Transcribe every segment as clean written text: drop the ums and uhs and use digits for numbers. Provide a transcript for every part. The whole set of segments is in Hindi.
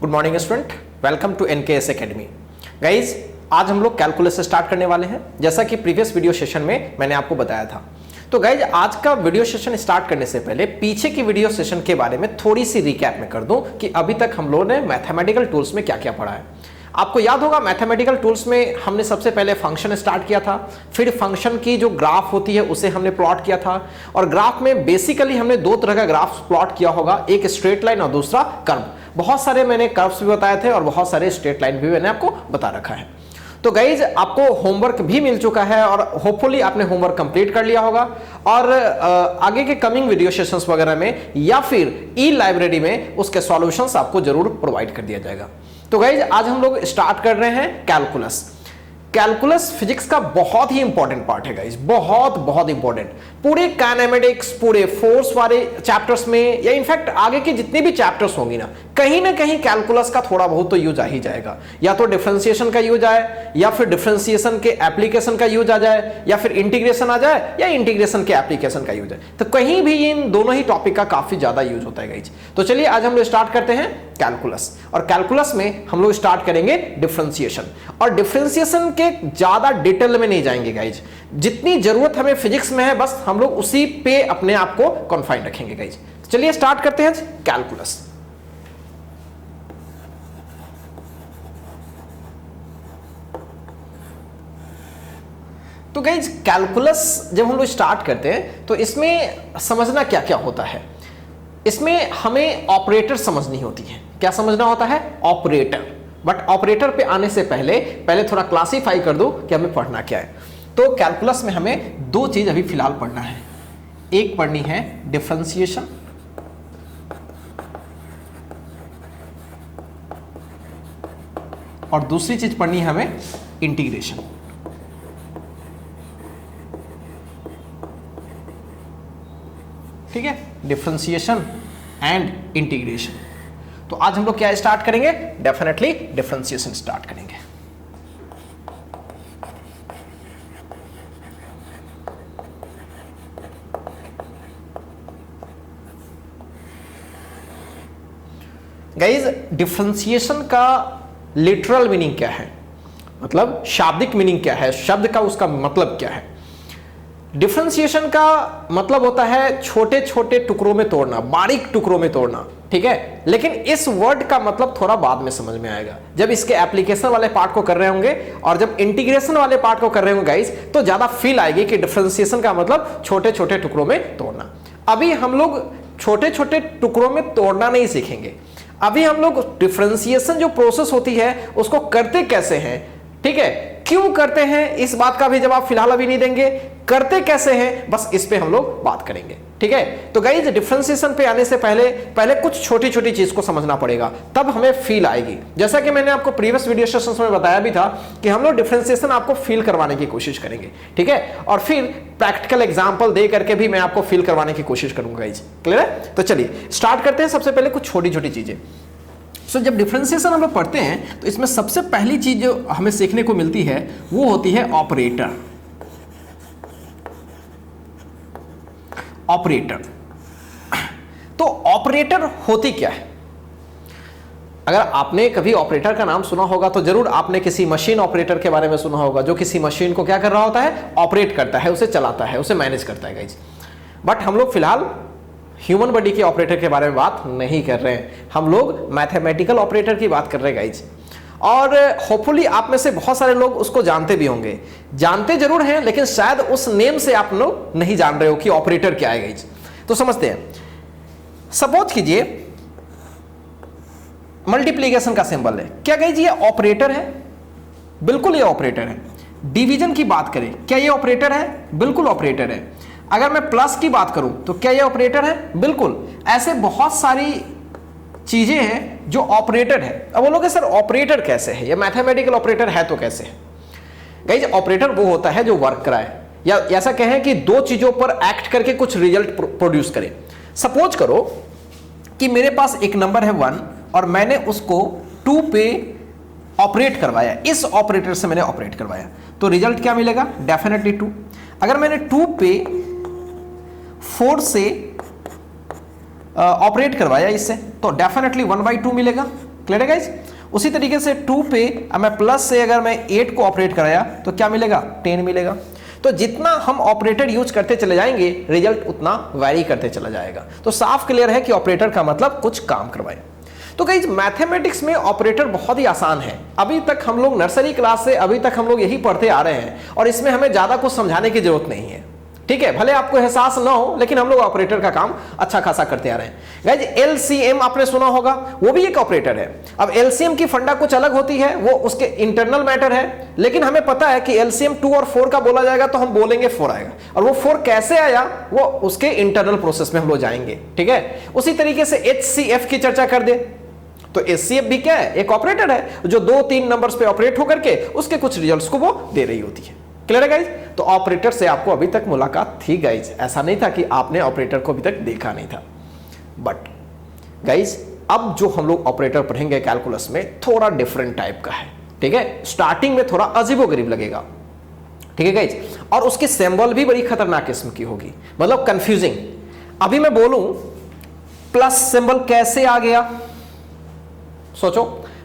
Good morning student, welcome to NKS academy. Guys, आज हम लोग कैलकुलस से स्टार्ट करने वाले हैं, जैसा कि प्रीवियस वीडियो सेशन में मैंने आपको बताया था। तो गाइज, आज का वीडियो सेशन स्टार्ट करने से पहले पीछे की वीडियो सेशन के बारे में थोड़ी सी रिकैप में कर दूं कि अभी तक हम लोगों ने मैथमेटिकल टूल्स में क्या क्या पढ़ा है। आपको याद होगा, मैथमेटिकल टूल्स में हमने सबसे पहले फंक्शन स्टार्ट किया था, फिर फंक्शन की जो ग्राफ होती है उसे हमने प्लॉट किया था। और ग्राफ में बेसिकली हमने दो तरह का ग्राफ प्लॉट किया होगा, एक स्ट्रेट लाइन और दूसरा कर्व। बहुत सारे मैंने कर्व्स भी बताए थे और बहुत सारे स्ट्रेट लाइन भी मैंने आपको बता रखा है। तो गाइज, आपको होमवर्क भी मिल चुका है और होपफुली आपने होमवर्क कंप्लीट कर लिया होगा। और आगे के कमिंग वीडियो सेशंस वगैरह में या फिर ई लाइब्रेरी में उसके सॉल्यूशंस आपको जरूर प्रोवाइड कर दिया जाएगा। तो गाइज, आज हम लोग स्टार्ट कर रहे हैं कैलकुलस। कैलकुलस फिजिक्स का बहुत ही इंपॉर्टेंट पार्ट है गाइज, बहुत बहुत इंपॉर्टेंट। पूरे काइनेमेटिक्स, पूरे फोर्स वाले चैप्टर्स में या इनफैक्ट आगे के जितने भी चैप्टर्स होंगी ना कहीं कैलकुलस का थोड़ा बहुत तो यूज आ ही जाएगा। या तो डिफरेंशिएशन का यूज आए, या फिर डिफरेंशिएशन के एप्लीकेशन का यूज आ जाए, या फिर इंटीग्रेशन आ जाए, या इंटीग्रेशन के एप्लीकेशन का यूज आए। तो कहीं भी इन दोनों ही टॉपिक का काफी ज्यादा यूज होता है गाइज। तो चलिए आज हम लोग स्टार्ट करते हैं कैलकुलस। और कैलकुलस में हम लोग स्टार्ट करेंगे डिफरेंशिएशन। और डिफरेंशिएशन के ज्यादा डिटेल में नहीं जाएंगे गाइज, जितनी जरूरत हमें फिजिक्स में है बस हम लोग उसी पे अपने आप को कॉन्फाइन रखेंगे गाइज। चलिए स्टार्ट करते हैं कैलकुलस। तो गाइज, कैलकुलस जब हम लोग स्टार्ट करते हैं तो इसमें समझना क्या क्या होता है। इसमें हमें ऑपरेटर समझनी होती है। क्या समझना होता है? ऑपरेटर। बट ऑपरेटर पे आने से पहले थोड़ा क्लासिफाई कर दूं कि हमें पढ़ना क्या है। तो कैलकुलस में हमें दो चीज अभी फिलहाल पढ़ना है। एक पढ़नी है डिफरेंशिएशन, और दूसरी चीज पढ़नी है हमें इंटीग्रेशन। ठीक है, डिफरेंशिएशन एंड इंटीग्रेशन। तो आज हम लोग क्या स्टार्ट करेंगे? डेफिनेटली डिफरेंशिएशन स्टार्ट करेंगे। गाइज, डिफरेंशिएशन का लिटरल मीनिंग क्या है, मतलब शाब्दिक मीनिंग क्या है, शब्द का उसका मतलब क्या है। डिफरेंशिएशन का मतलब होता है छोटे छोटे टुकड़ों में तोड़ना, बारीक टुकड़ों में तोड़ना। ठीक है, लेकिन इस वर्ड का मतलब थोड़ा बाद में समझ में आएगा, जब इसके एप्लीकेशन वाले पार्ट को कर रहे होंगे और जब इंटीग्रेशन वाले पार्ट को कर रहे होंगे गाइस, तो ज्यादा फील आएगी कि डिफरेंशिएशन का मतलब छोटे छोटे टुकड़ों में तोड़ना। अभी हम लोग छोटे छोटे टुकड़ों में तोड़ना नहीं सीखेंगे। अभी हम लोग डिफरेंशिएशन जो प्रोसेस होती है उसको करते कैसे हैं, ठीक है, क्यों करते हैं, इस बात का भी जवाब फिलहाल अभी नहीं देंगे। करते कैसे हैं, बस इस पे हम लोग बात करेंगे। ठीक है, तो गाइस, डिफरेंशिएशन पे आने से पहले कुछ छोटी छोटी चीज को समझना पड़ेगा, तब हमें फील आएगी। जैसा कि मैंने आपको प्रीवियस वीडियो सेशंस में बताया भी था कि हम लोग डिफरेंशिएशन आपको फील करवाने की कोशिश करेंगे। ठीक है, और फिर प्रैक्टिकल एग्जांपल दे करके भी मैं आपको फील करवाने की कोशिश करूंगा गाइस। क्लियर है? तो चलिए स्टार्ट करते हैं। सबसे पहले कुछ छोटी छोटी चीजें। जब डिफरेंशिएशन हम लोग पढ़ते हैं तो इसमें सबसे पहली चीज जो हमें सीखने को मिलती है वो होती है ऑपरेटर। ऑपरेटर, तो ऑपरेटर होती क्या है? अगर आपने कभी ऑपरेटर का नाम सुना होगा तो जरूर आपने किसी मशीन ऑपरेटर के बारे में सुना होगा, जो किसी मशीन को क्या कर रहा होता है? ऑपरेट करता है, उसे चलाता है, उसे मैनेज करता है गाइस। बट हम लोग फिलहाल ह्यूमन बॉडी के ऑपरेटर के बारे में बात नहीं कर रहे हैं, हम लोग मैथमेटिकल ऑपरेटर की बात कर रहे हैं गाइज। और होपफुली आप में से बहुत सारे लोग उसको जानते भी होंगे, जानते जरूर हैं, लेकिन शायद उस नेम से आप लोग नहीं जान रहे हो कि ऑपरेटर क्या है गाइज। तो समझते हैं। सपोज कीजिए मल्टीप्लीकेशन का सिंबल है, क्या गाइज ये ऑपरेटर है? बिल्कुल ये ऑपरेटर है। डिवीजन की बात करें, क्या ये ऑपरेटर है? बिल्कुल ऑपरेटर है। अगर मैं प्लस की बात करूं तो क्या ये ऑपरेटर है? बिल्कुल। ऐसे बहुत सारी चीजें हैं जो ऑपरेटर है। अब बोलोगे सर ऑपरेटर कैसे है, ये मैथमेटिकल ऑपरेटर है तो कैसे है? गाइस, ऑपरेटर वो होता है जो वर्क कराए, या ऐसा कहें कि दो चीजों पर एक्ट करके कुछ रिजल्ट प्रोड्यूस करे। सपोज करो कि मेरे पास एक नंबर है 1 और मैंने उसको 2 पे ऑपरेट करवाया, इस ऑपरेटर से मैंने ऑपरेट करवाया, तो रिजल्ट क्या मिलेगा? डेफिनेटली 2। अगर मैंने 2 पे 4 से ऑपरेट करवाया इससे, तो डेफिनेटली 1/2 मिलेगा। क्लियर है गाइज। उसी तरीके से 2 पे मैं प्लस से अगर मैं 8 को ऑपरेट कराया तो क्या मिलेगा, 10 मिलेगा। तो जितना हम ऑपरेटर यूज करते चले जाएंगे रिजल्ट उतना वैरी करते चला जाएगा। तो साफ क्लियर है कि ऑपरेटर का मतलब कुछ काम करवाए। तो गाइस मैथमेटिक्स में ऑपरेटर बहुत ही आसान है। अभी तक हम लोग नर्सरी क्लास से अभी तक हम लोग यही पढ़ते आ रहे हैं और इसमें हमें ज्यादा कुछ समझाने की जरूरत नहीं है, ठीक है। भले आपको एहसास ना हो लेकिन हम लोग ऑपरेटर का काम अच्छा खासा करते आ रहे हैं। गाइस एलसीएम आपने सुना होगा, वो भी एक ऑपरेटर है। अब एलसीएम की फंडा कुछ अलग होती है, वो उसके इंटरनल मैटर है, लेकिन हमें पता है कि एलसीएम 2 और 4 का बोला जाएगा तो हम बोलेंगे 4 आएगा, और वो 4 कैसे आया वो उसके इंटरनल प्रोसेस में हम लोग जाएंगे, ठीक है। उसी तरीके से एचसीएफ की चर्चा कर दे तो एचसीएफ भी क्या है, एक ऑपरेटर है जो 2-3 नंबर्स पे ऑपरेट होकर के उसके कुछ रिजल्ट्स को वो दे रही होती है। क्लियर है गाइज। तो ऑपरेटर से आपको अभी तक मुलाकात थी गाइज, ऐसा नहीं था कि आपने ऑपरेटर को अभी तक देखा नहीं था। बट गाइज अब जो हम लोग ऑपरेटर पढ़ेंगे कैलकुलस में थोड़ा डिफरेंट टाइप का है, ठीक है। स्टार्टिंग में थोड़ा अजीबोगरीब लगेगा, ठीक है गाइज, और उसकी सिंबल भी बड़ी खतरनाक किस्म की होगी, मतलब कंफ्यूजिंग। अभी मैं बोलूं प्लस सिंबल कैसे आ गया, सोचो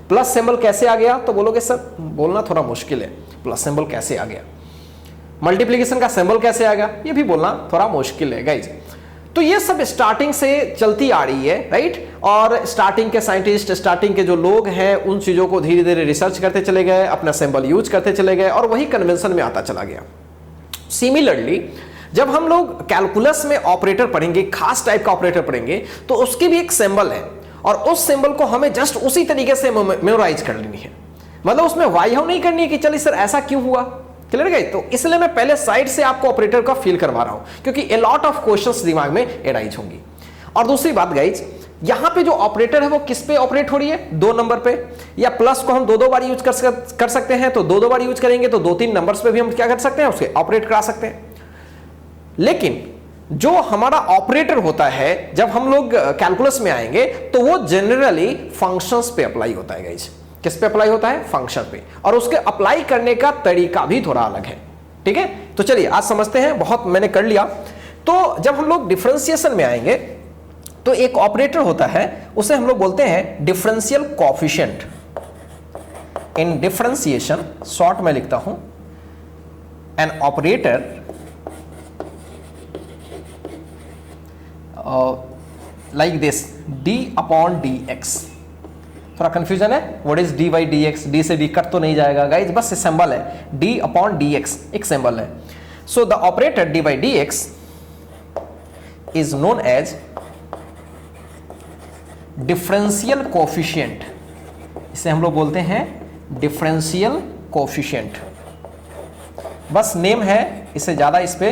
प्लस सिंबल कैसे आ गया तो बोलोगे सर बोलना थोड़ा मुश्किल है, प्लस सिंबल कैसे आ गया। मल्टीप्लिकेशन का सिंबल कैसे आ गया ये भी बोलना थोड़ा मुश्किल है गाइज। तो ये सब स्टार्टिंग से चलती आ रही है, राइट। और स्टार्टिंग के साइंटिस्ट, स्टार्टिंग के जो लोग हैं उन चीजों को धीरे धीरे रिसर्च करते चले गए, अपना सिंबल यूज करते चले गए और वही कन्वेंशन में आता चला गया। सिमिलरली जब हम लोग कैलकुलस में ऑपरेटर पढ़ेंगे, खास टाइप का ऑपरेटर पढ़ेंगे, तो उसकी भी एक सिंबल है और उस सिंबल को हमें जस्ट उसी तरीके से मेमोराइज कर लेनी है। मतलब उसमें वाइहाउ नहीं करनी है कि चलिए सर ऐसा क्यों हुआ। क्लियर गई। तो इसलिए मैं पहले साइड से आपको ऑपरेटर का फील करवा रहा हूं क्योंकि ए लॉट ऑफ क्वेश्चंस दिमाग में एराइज होंगी। और दूसरी बात गाइज, यहां पे जो ऑपरेटर है वो किस पे ऑपरेट हो रही है, 2 नंबर पे, या प्लस को हम 2-2 बार यूज कर सकते हैं, तो 2-2 बार यूज करेंगे तो 2-3 नंबर्स पे भी हम क्या कर सकते हैं, उसके ऑपरेट करा सकते हैं। लेकिन जो हमारा ऑपरेटर होता है जब हम लोग कैलकुलस में आएंगे तो वो जनरली फंक्शंस पे अप्लाई होता है गाइज। किस पे अप्लाई होता है, फंक्शन पे, और उसके अप्लाई करने का तरीका भी थोड़ा अलग है, ठीक है। तो चलिए आज समझते हैं, बहुत मैंने कर लिया। तो जब हम लोग डिफरेंशिएशन में आएंगे तो एक ऑपरेटर होता है उसे हम लोग बोलते हैं डिफरेंशियल कोएफिशिएंट। इन डिफरेंशिएशन शॉर्ट में लिखता हूं an operator like this d/dx। थोड़ा कंफ्यूजन है, व्हाट इज d/dx, d से d कट तो नहीं जाएगा गाइज, बस सिंबल है d/dx, एक सिंबल है। So the operator d/dx is known as differential coefficient. इसे हम लोग बोलते हैं डिफरेंशियल कोएफिशिएंट। बस नेम है, इससे ज्यादा इस पे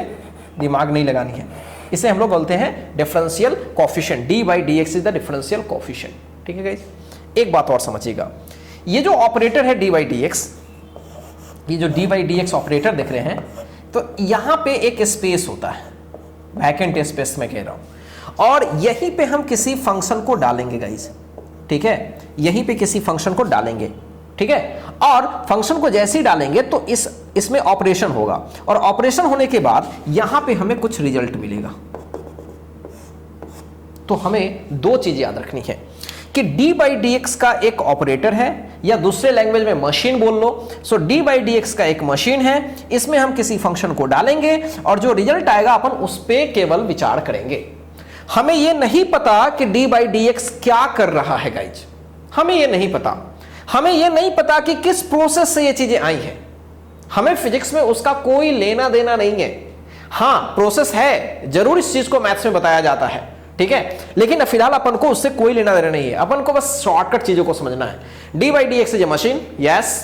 दिमाग नहीं लगानी है। इसे हम लोग बोलते हैं differential coefficient. d/dx is the differential coefficient, ठीक है गाइज। एक बात और समझिएगा, ये जो ऑपरेटर है d/dx, ये जो d/dx ऑपरेटर देख रहे हैं, तो यहां पे एक स्पेस होता है, वैकेंट स्पेस में कह रहा हूं, और यहीं पे हम किसी फंक्शन को डालेंगे गाइज, ठीक है। यहीं पे किसी फंक्शन को डालेंगे, ठीक है। और फंक्शन को जैसे ही डालेंगे तो इसमें ऑपरेशन होगा, और ऑपरेशन होने के बाद यहां पे हमें कुछ रिजल्ट मिलेगा। तो हमें 2 चीजें याद रखनी है कि d/dx का एक ऑपरेटर है, या दूसरे लैंग्वेज में मशीन बोल लो। सो d/dx का एक मशीन है, इसमें हम किसी फंक्शन को डालेंगे और जो रिजल्ट आएगा अपन उस पर केवल विचार करेंगे। हमें यह नहीं पता कि d/dx क्या कर रहा है गाइज, हमें यह नहीं पता। हमें यह नहीं पता कि किस प्रोसेस से ये चीजें आई हैं। हमें फिजिक्स में उसका कोई लेना देना नहीं है। हां प्रोसेस है, जरूर इस चीज को मैथ्स में बताया जाता है, ठीक है, लेकिन फिलहाल अपन को उससे कोई लेना देना नहीं है। अपन को बस शॉर्टकट चीजों को समझना है। d/dx is a machine, yes.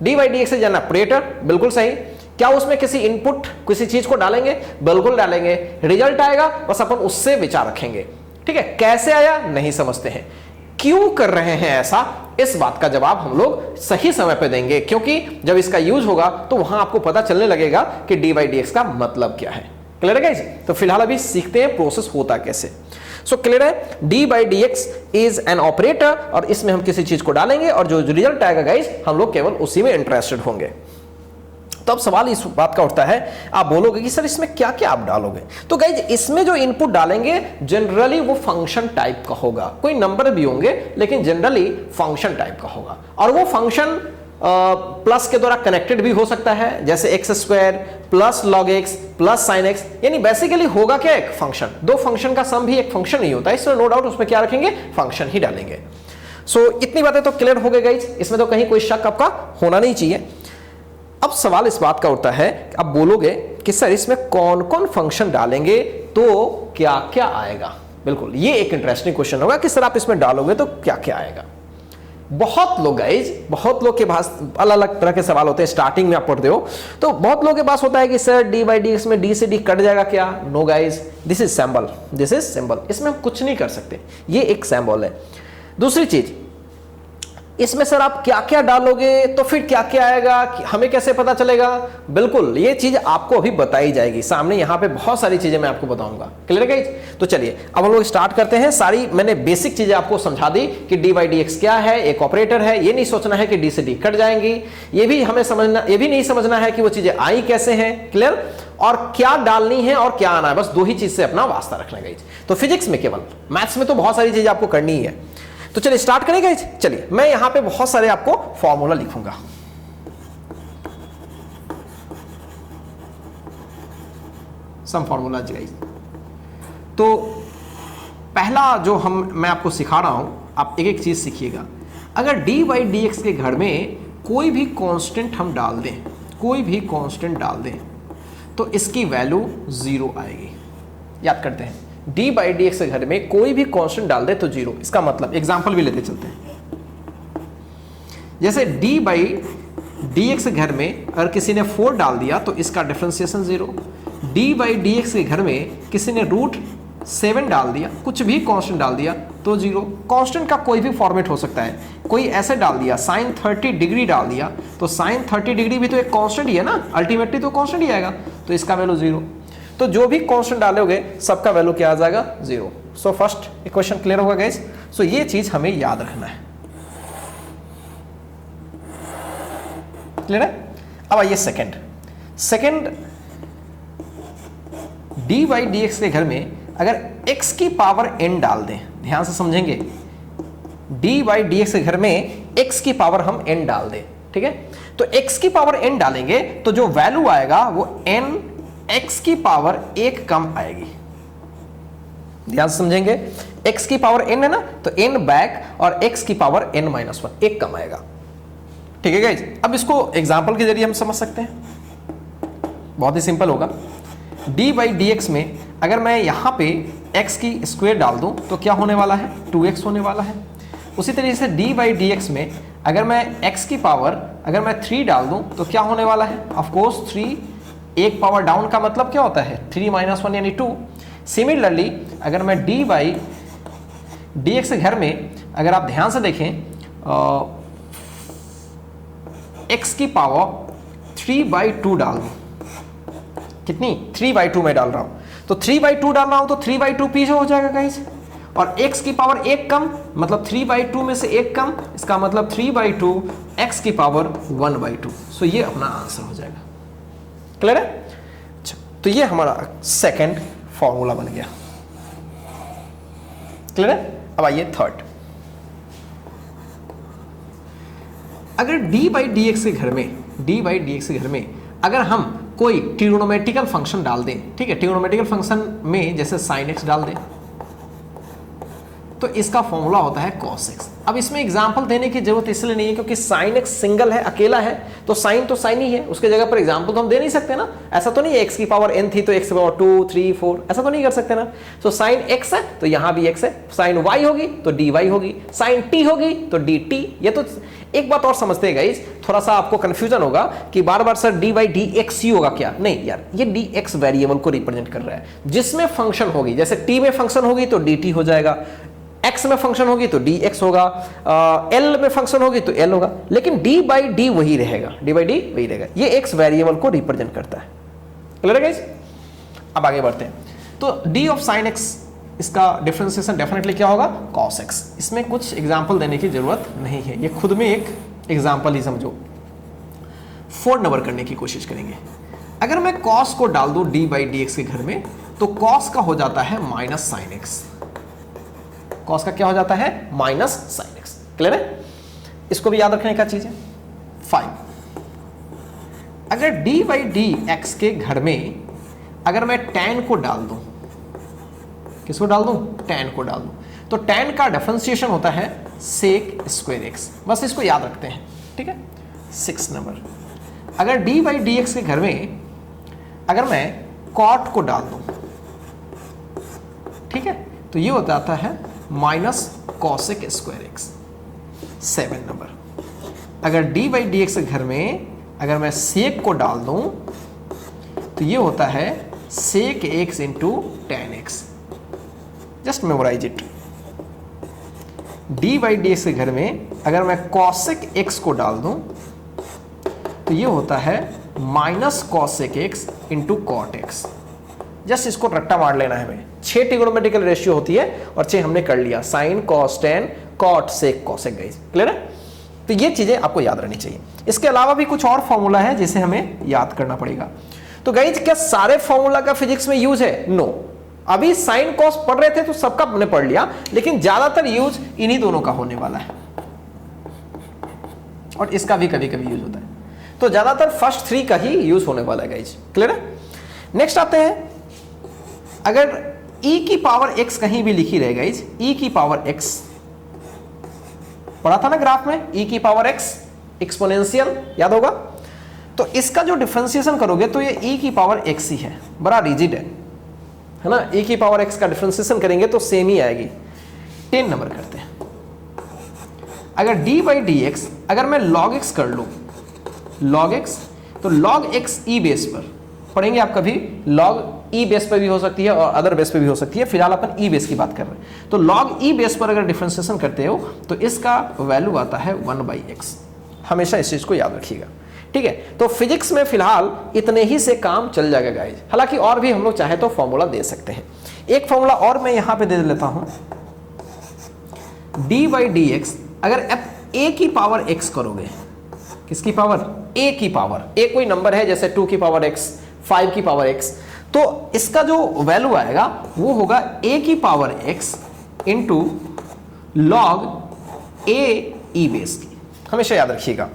d/dx is an operator, बिल्कुल सही। क्या उसमें किसी इनपुट किसी चीज को डालेंगे, बिल्कुल डालेंगे। रिजल्ट आएगा, बस अपन उससे विचार रखेंगे, ठीक है। कैसे आया नहीं समझते हैं, क्यों कर रहे हैं ऐसा, इस बात का जवाब हम लोग सही समय पे देंगे, क्योंकि जब इसका यूज होगा तो वहां आपको पता चलने लगेगा कि d/dx का मतलब क्या है। क्लियर है गाइस। तो फिलहाल अभी सीखते हैं प्रोसेस होता कैसे। सो क्लियर है, d/dx इज एन ऑपरेटर, और इसमें हम किसी चीज को डालेंगे और जो रिजल्ट आएगा गाइस हम लोग केवल उसी में इंटरेस्टेड होंगे। तो अब सवाल इस बात का उठता है, आप बोलोगे कि सर इसमें क्या क्या आप डालोगे। तो गाइज इसमें जो इनपुट डालेंगे जनरली वो फंक्शन टाइप का होगा, कोई नंबर भी होंगे लेकिन जनरली फंक्शन टाइप का होगा, और वो फंक्शन प्लस के द्वारा कनेक्टेड भी हो सकता है, जैसे x square plus log x plus sine x, यानी बेसिकली होगा क्या, एक फंक्शन। दो फंक्शन का सम भी एक फंक्शन ही होता है, इसमें नो डाउट उसमें क्या रखेंगे, फंक्शन ही डालेंगे। सो इतनी बातें तो क्लियर हो गई गाइज, इसमें तो कहीं कोई शक आपका होना नहीं चाहिए। अब सवाल इस बात का उठता है, अब बोलोगे कि सर इसमें कौन कौन फंक्शन डालेंगे तो क्या क्या आएगा। बिल्कुल ये एक इंटरेस्टिंग क्वेश्चन होगा कि सर आप इसमें डालोगे तो क्या क्या आएगा। बहुत लोग गाइज, बहुत लोग के पास अलग अलग तरह के सवाल होते हैं, स्टार्टिंग में आप पढ़ते हो तो बहुत लोगों के पास होता है कि sir D by D X में डी से डी कट जाएगा क्या। No guys, this is symbol, this is symbol, इसमें हम कुछ नहीं कर सकते, ये एक सिंबल है। दूसरी चीज, इसमें सर आप क्या क्या डालोगे तो फिर क्या क्या आएगा, हमें कैसे पता चलेगा। बिल्कुल ये चीज आपको अभी बताई जाएगी सामने, यहां पे बहुत सारी चीजें मैं आपको बताऊंगा। क्लियर है गाइस? तो चलिए अब हम लोग स्टार्ट करते हैं। सारी मैंने बेसिक चीजें आपको समझा दी कि डी बाई डी एक्स क्या है, एक ऑपरेटर है, ये नहीं सोचना है कि डी से डी कट जाएंगी, ये भी हमें समझना, ये भी नहीं समझना है कि वो चीजें आई कैसे हैं। क्लियर? और क्या डालनी है और क्या आना है, बस दो ही चीज से अपना वास्ता रखना गाइस। तो फिजिक्स में केवल, मैथ्स में तो बहुत सारी चीजें आपको करनी ही है। तो चलिए स्टार्ट करें गाइस। चलिए मैं यहां पे बहुत सारे आपको फॉर्मूला लिखूंगा। Some formula guys. तो पहला जो मैं आपको सिखा रहा हूं, आप एक एक चीज सीखिएगा। अगर डी बाई डी एक्स के घर में कोई भी कांस्टेंट हम डाल दें, कोई भी कांस्टेंट डाल दें तो इसकी वैल्यू 0 आएगी। याद करते हैं, डी बाई डी एक्स के घर में कोई भी कांस्टेंट डाल दे तो 0। इसका मतलब एग्जांपल भी लेते चलते हैं, जैसे डी बाई डी एक्स के घर में अगर किसी ने 4 डाल दिया तो इसका differentiation 0। D by D X के घर में किसी ने √7 डाल दिया, कुछ भी कांस्टेंट डाल दिया तो 0। कांस्टेंट का कोई भी फॉर्मेट हो सकता है, कोई ऐसे डाल दिया साइन 30 डिग्री डाल दिया तो साइन 30 डिग्री भी तो एक कांस्टेंट ही है ना, अल्टीमेटली तो कांस्टेंट ही आएगा, तो इसका वैल्यू 0। तो जो भी कांस्टेंट डालोगे सबका वैल्यू क्या आ जाएगा, 0। सो फर्स्ट इक्वेशन क्लियर होगा गाइस। सो ये चीज हमें याद रखना है। क्लियर है? अब आइए second, D by D X के घर में अगर x की पावर n डाल दें, ध्यान से समझेंगे, डी बाई डी एक्स के घर में x की पावर हम n डाल दें, ठीक है, तो x की पावर n डालेंगे तो जो वैल्यू आएगा वो n x की पावर 1 कम आएगी। ध्यान से समझेंगे, x की पावर n है ना, तो n बैक और x की पावर n-1 एक कम आएगा। ठीक है गाइस? अब इसको एग्जांपल के जरिए हम समझ सकते हैं, बहुत ही सिंपल होगा। डी बाई डी एक्स में अगर मैं यहां पे x की स्क्वायर डाल दूं तो क्या होने वाला है, 2x होने वाला है। उसी तरीके से डी बाई डी एक्स में अगर मैं x की पावर अगर मैं 3 डाल दूं तो क्या होने वाला है, ऑफकोर्स 3 एक पावर डाउन का मतलब क्या होता है, 3-1 यानी 2। सिमिलरली अगर मैं डी बाई डी एक्स के घर में अगर आप ध्यान से देखें x की पावर 3/2 डाल दूं, कितनी, 3/2 में डाल रहा हूं, तो 3/2 डाल रहा हूं तो 3/2 पीछे हो जाएगा गाइस, और x की पावर 1 कम मतलब 3/2 में से 1 कम, इसका मतलब 3/2 x की पावर 1/2। सो ये अपना आंसर हो जाएगा। क्लियर है? अच्छा, तो ये हमारा सेकंड फॉर्मूला बन गया। क्लियर है? अब आइए थर्ड, अगर डी बाई डी एक्स के घर में अगर हम कोई ट्रिग्नोमेट्रिकल फंक्शन डाल दें, ठीक है, ट्रिग्नोमेट्रिकल फंक्शन में जैसे साइन एक्स डाल दें तो इसका फॉर्मूला होता है cos x। अब इसमें एग्जांपल देने की जरूरत इसलिए नहीं है क्योंकि sin x सिंगल है, अकेला है, तो साइन ही है, उसके जगह पर एग्जांपल तो हम दे नहीं सकते ना। ऐसा तो नहीं है x की पावर n थी तो x की पावर 2, 3, 4, ऐसा तो नहीं कर सकते ना। तो sin x है तो यहां भी x है, sin y होगी तो dy होगी, sin t होगी तो dt। ये तो एक बात और समझते हैं गाइस, थोड़ा सा आपको कंफ्यूजन होगा कि बार बार sir D by D x ही होगा क्या, नहीं यार, ये डी एक्स वेरिएबल को रिप्रेजेंट कर रहा है, जिसमें फंक्शन होगी, जैसे टी में फंक्शन होगी तो डी टी हो जाएगा, x में फंक्शन होगी तो dx होगा, l में फंक्शन होगी तो l होगा, लेकिन d बाई डी वही रहेगा, d बाई डी वही रहेगा। ये x वेरिएबल को रिप्रेजेंट करता है। क्लियर है गाइस? अब आगे बढ़ते हैं। तो d ऑफ sin x, इसका डिफरेंशिएशन डेफिनेटली क्या होगा, cos x। इसमें कुछ एग्जांपल देने की जरूरत नहीं है, ये खुद में एक एग्जांपल ही समझो। 4 नंबर करने की कोशिश करेंगे। अगर मैं कॉस को डाल दूं डी बाई डी एक्स के घर में, तो कॉस का हो जाता है माइनस साइन एक्स। कॉस का क्या हो जाता है? Minus sine x. क्लियर है? इसको भी याद रखने का चीज है। 5, अगर डी बाई डी एक्स के घर में अगर मैं tan को डाल दूं, किसको डाल दूं? tan को डाल दूं, तो tan का डिफरेंशिएशन होता है सेक स्क्वायर एक्स। बस इसको याद रखते हैं, ठीक है। 6 नंबर, अगर डी बाई डी एक्स के घर में अगर मैं cot को डाल दूं, ठीक है, तो ये हो जाता है minus cosec square x. 7 number, अगर डी बाई डी एक्स के घर में अगर मैं सेक को डाल दूं, तो ये होता है sec X into tan X. Just memorise it. D by D X के घर में अगर मैं कॉसेक एक्स को डाल दूं, तो ये होता है minus cosec X into cot X. Just इसको रट्टा मार लेना है हमें। 6 ट्रिगोनोमेट्रिकल रेशियो होती है और 6 हमने कर लिया, sine cos tan cot sec cosec. Guys clear है? तो ये चीजें आपको याद रहनी चाहिए। इसके अलावा भी कुछ और फॉर्मूला है जिसे हमें याद करना पड़ेगा। तो गाइस क्या सारे फॉर्मूला का फिजिक्स में यूज है? नो। अभी साइन कॉस पढ़ रहे थे तो सबका हमने पढ़ लिया, लेकिन ज्यादातर यूज इन्हीं दोनों का होने वाला है, और इसका भी कभी कभी यूज होता है। तो ज्यादातर फर्स्ट 3 का ही यूज होने वाला है गाइस। क्लियर है? नेक्स्ट आते हैं, अगर e की पावर x कहीं भी लिखी रहे गाइस, e की पावर x पढ़ा था ना ग्राफ में, e की पावर x एक्सपोनेंशियल, याद होगा। तो इसका जो डिफरेंशिएशन करोगे तो ये e की पावर x ही है, बड़ा रिजिड है ना। e की पावर x का डिफरेंशिएशन करेंगे तो सेम ही आएगी। 10 नंबर करते हैं, अगर d बाई डी एक्स अगर मैं log x कर लूं, log x, तो log x e बेस पर पढ़ेंगे आप कभी, log e बेस पर भी हो सकती है और अदर बेस पर भी हो सकती है। फिलहाल अपन e बेस की बात कर रहे हैं। तो log e बेस पर अगर डिफरेंशिएशन करते हो तो इसका वैल्यू आता है 1/x। हमेशा इस चीज को याद रखिएगा, ठीक है। तो फिजिक्स में फिलहाल इतने ही से काम चल जाएगा गाइज। हालांकि और भी हम लोग चाहे तो फॉर्मूला दे सकते हैं। एक फॉर्मूला और मैं यहां पे दे लेता हूं, डी बाई डी एक्स अगर a की पावर x करोगे, किसकी पावर? a की पावर, a कोई नंबर है जैसे 2 की पावर x, 5 की पावर x, तो इसका जो वैल्यू आएगा वो होगा a की power x into log a e base की। हमेशा याद रखिएगा,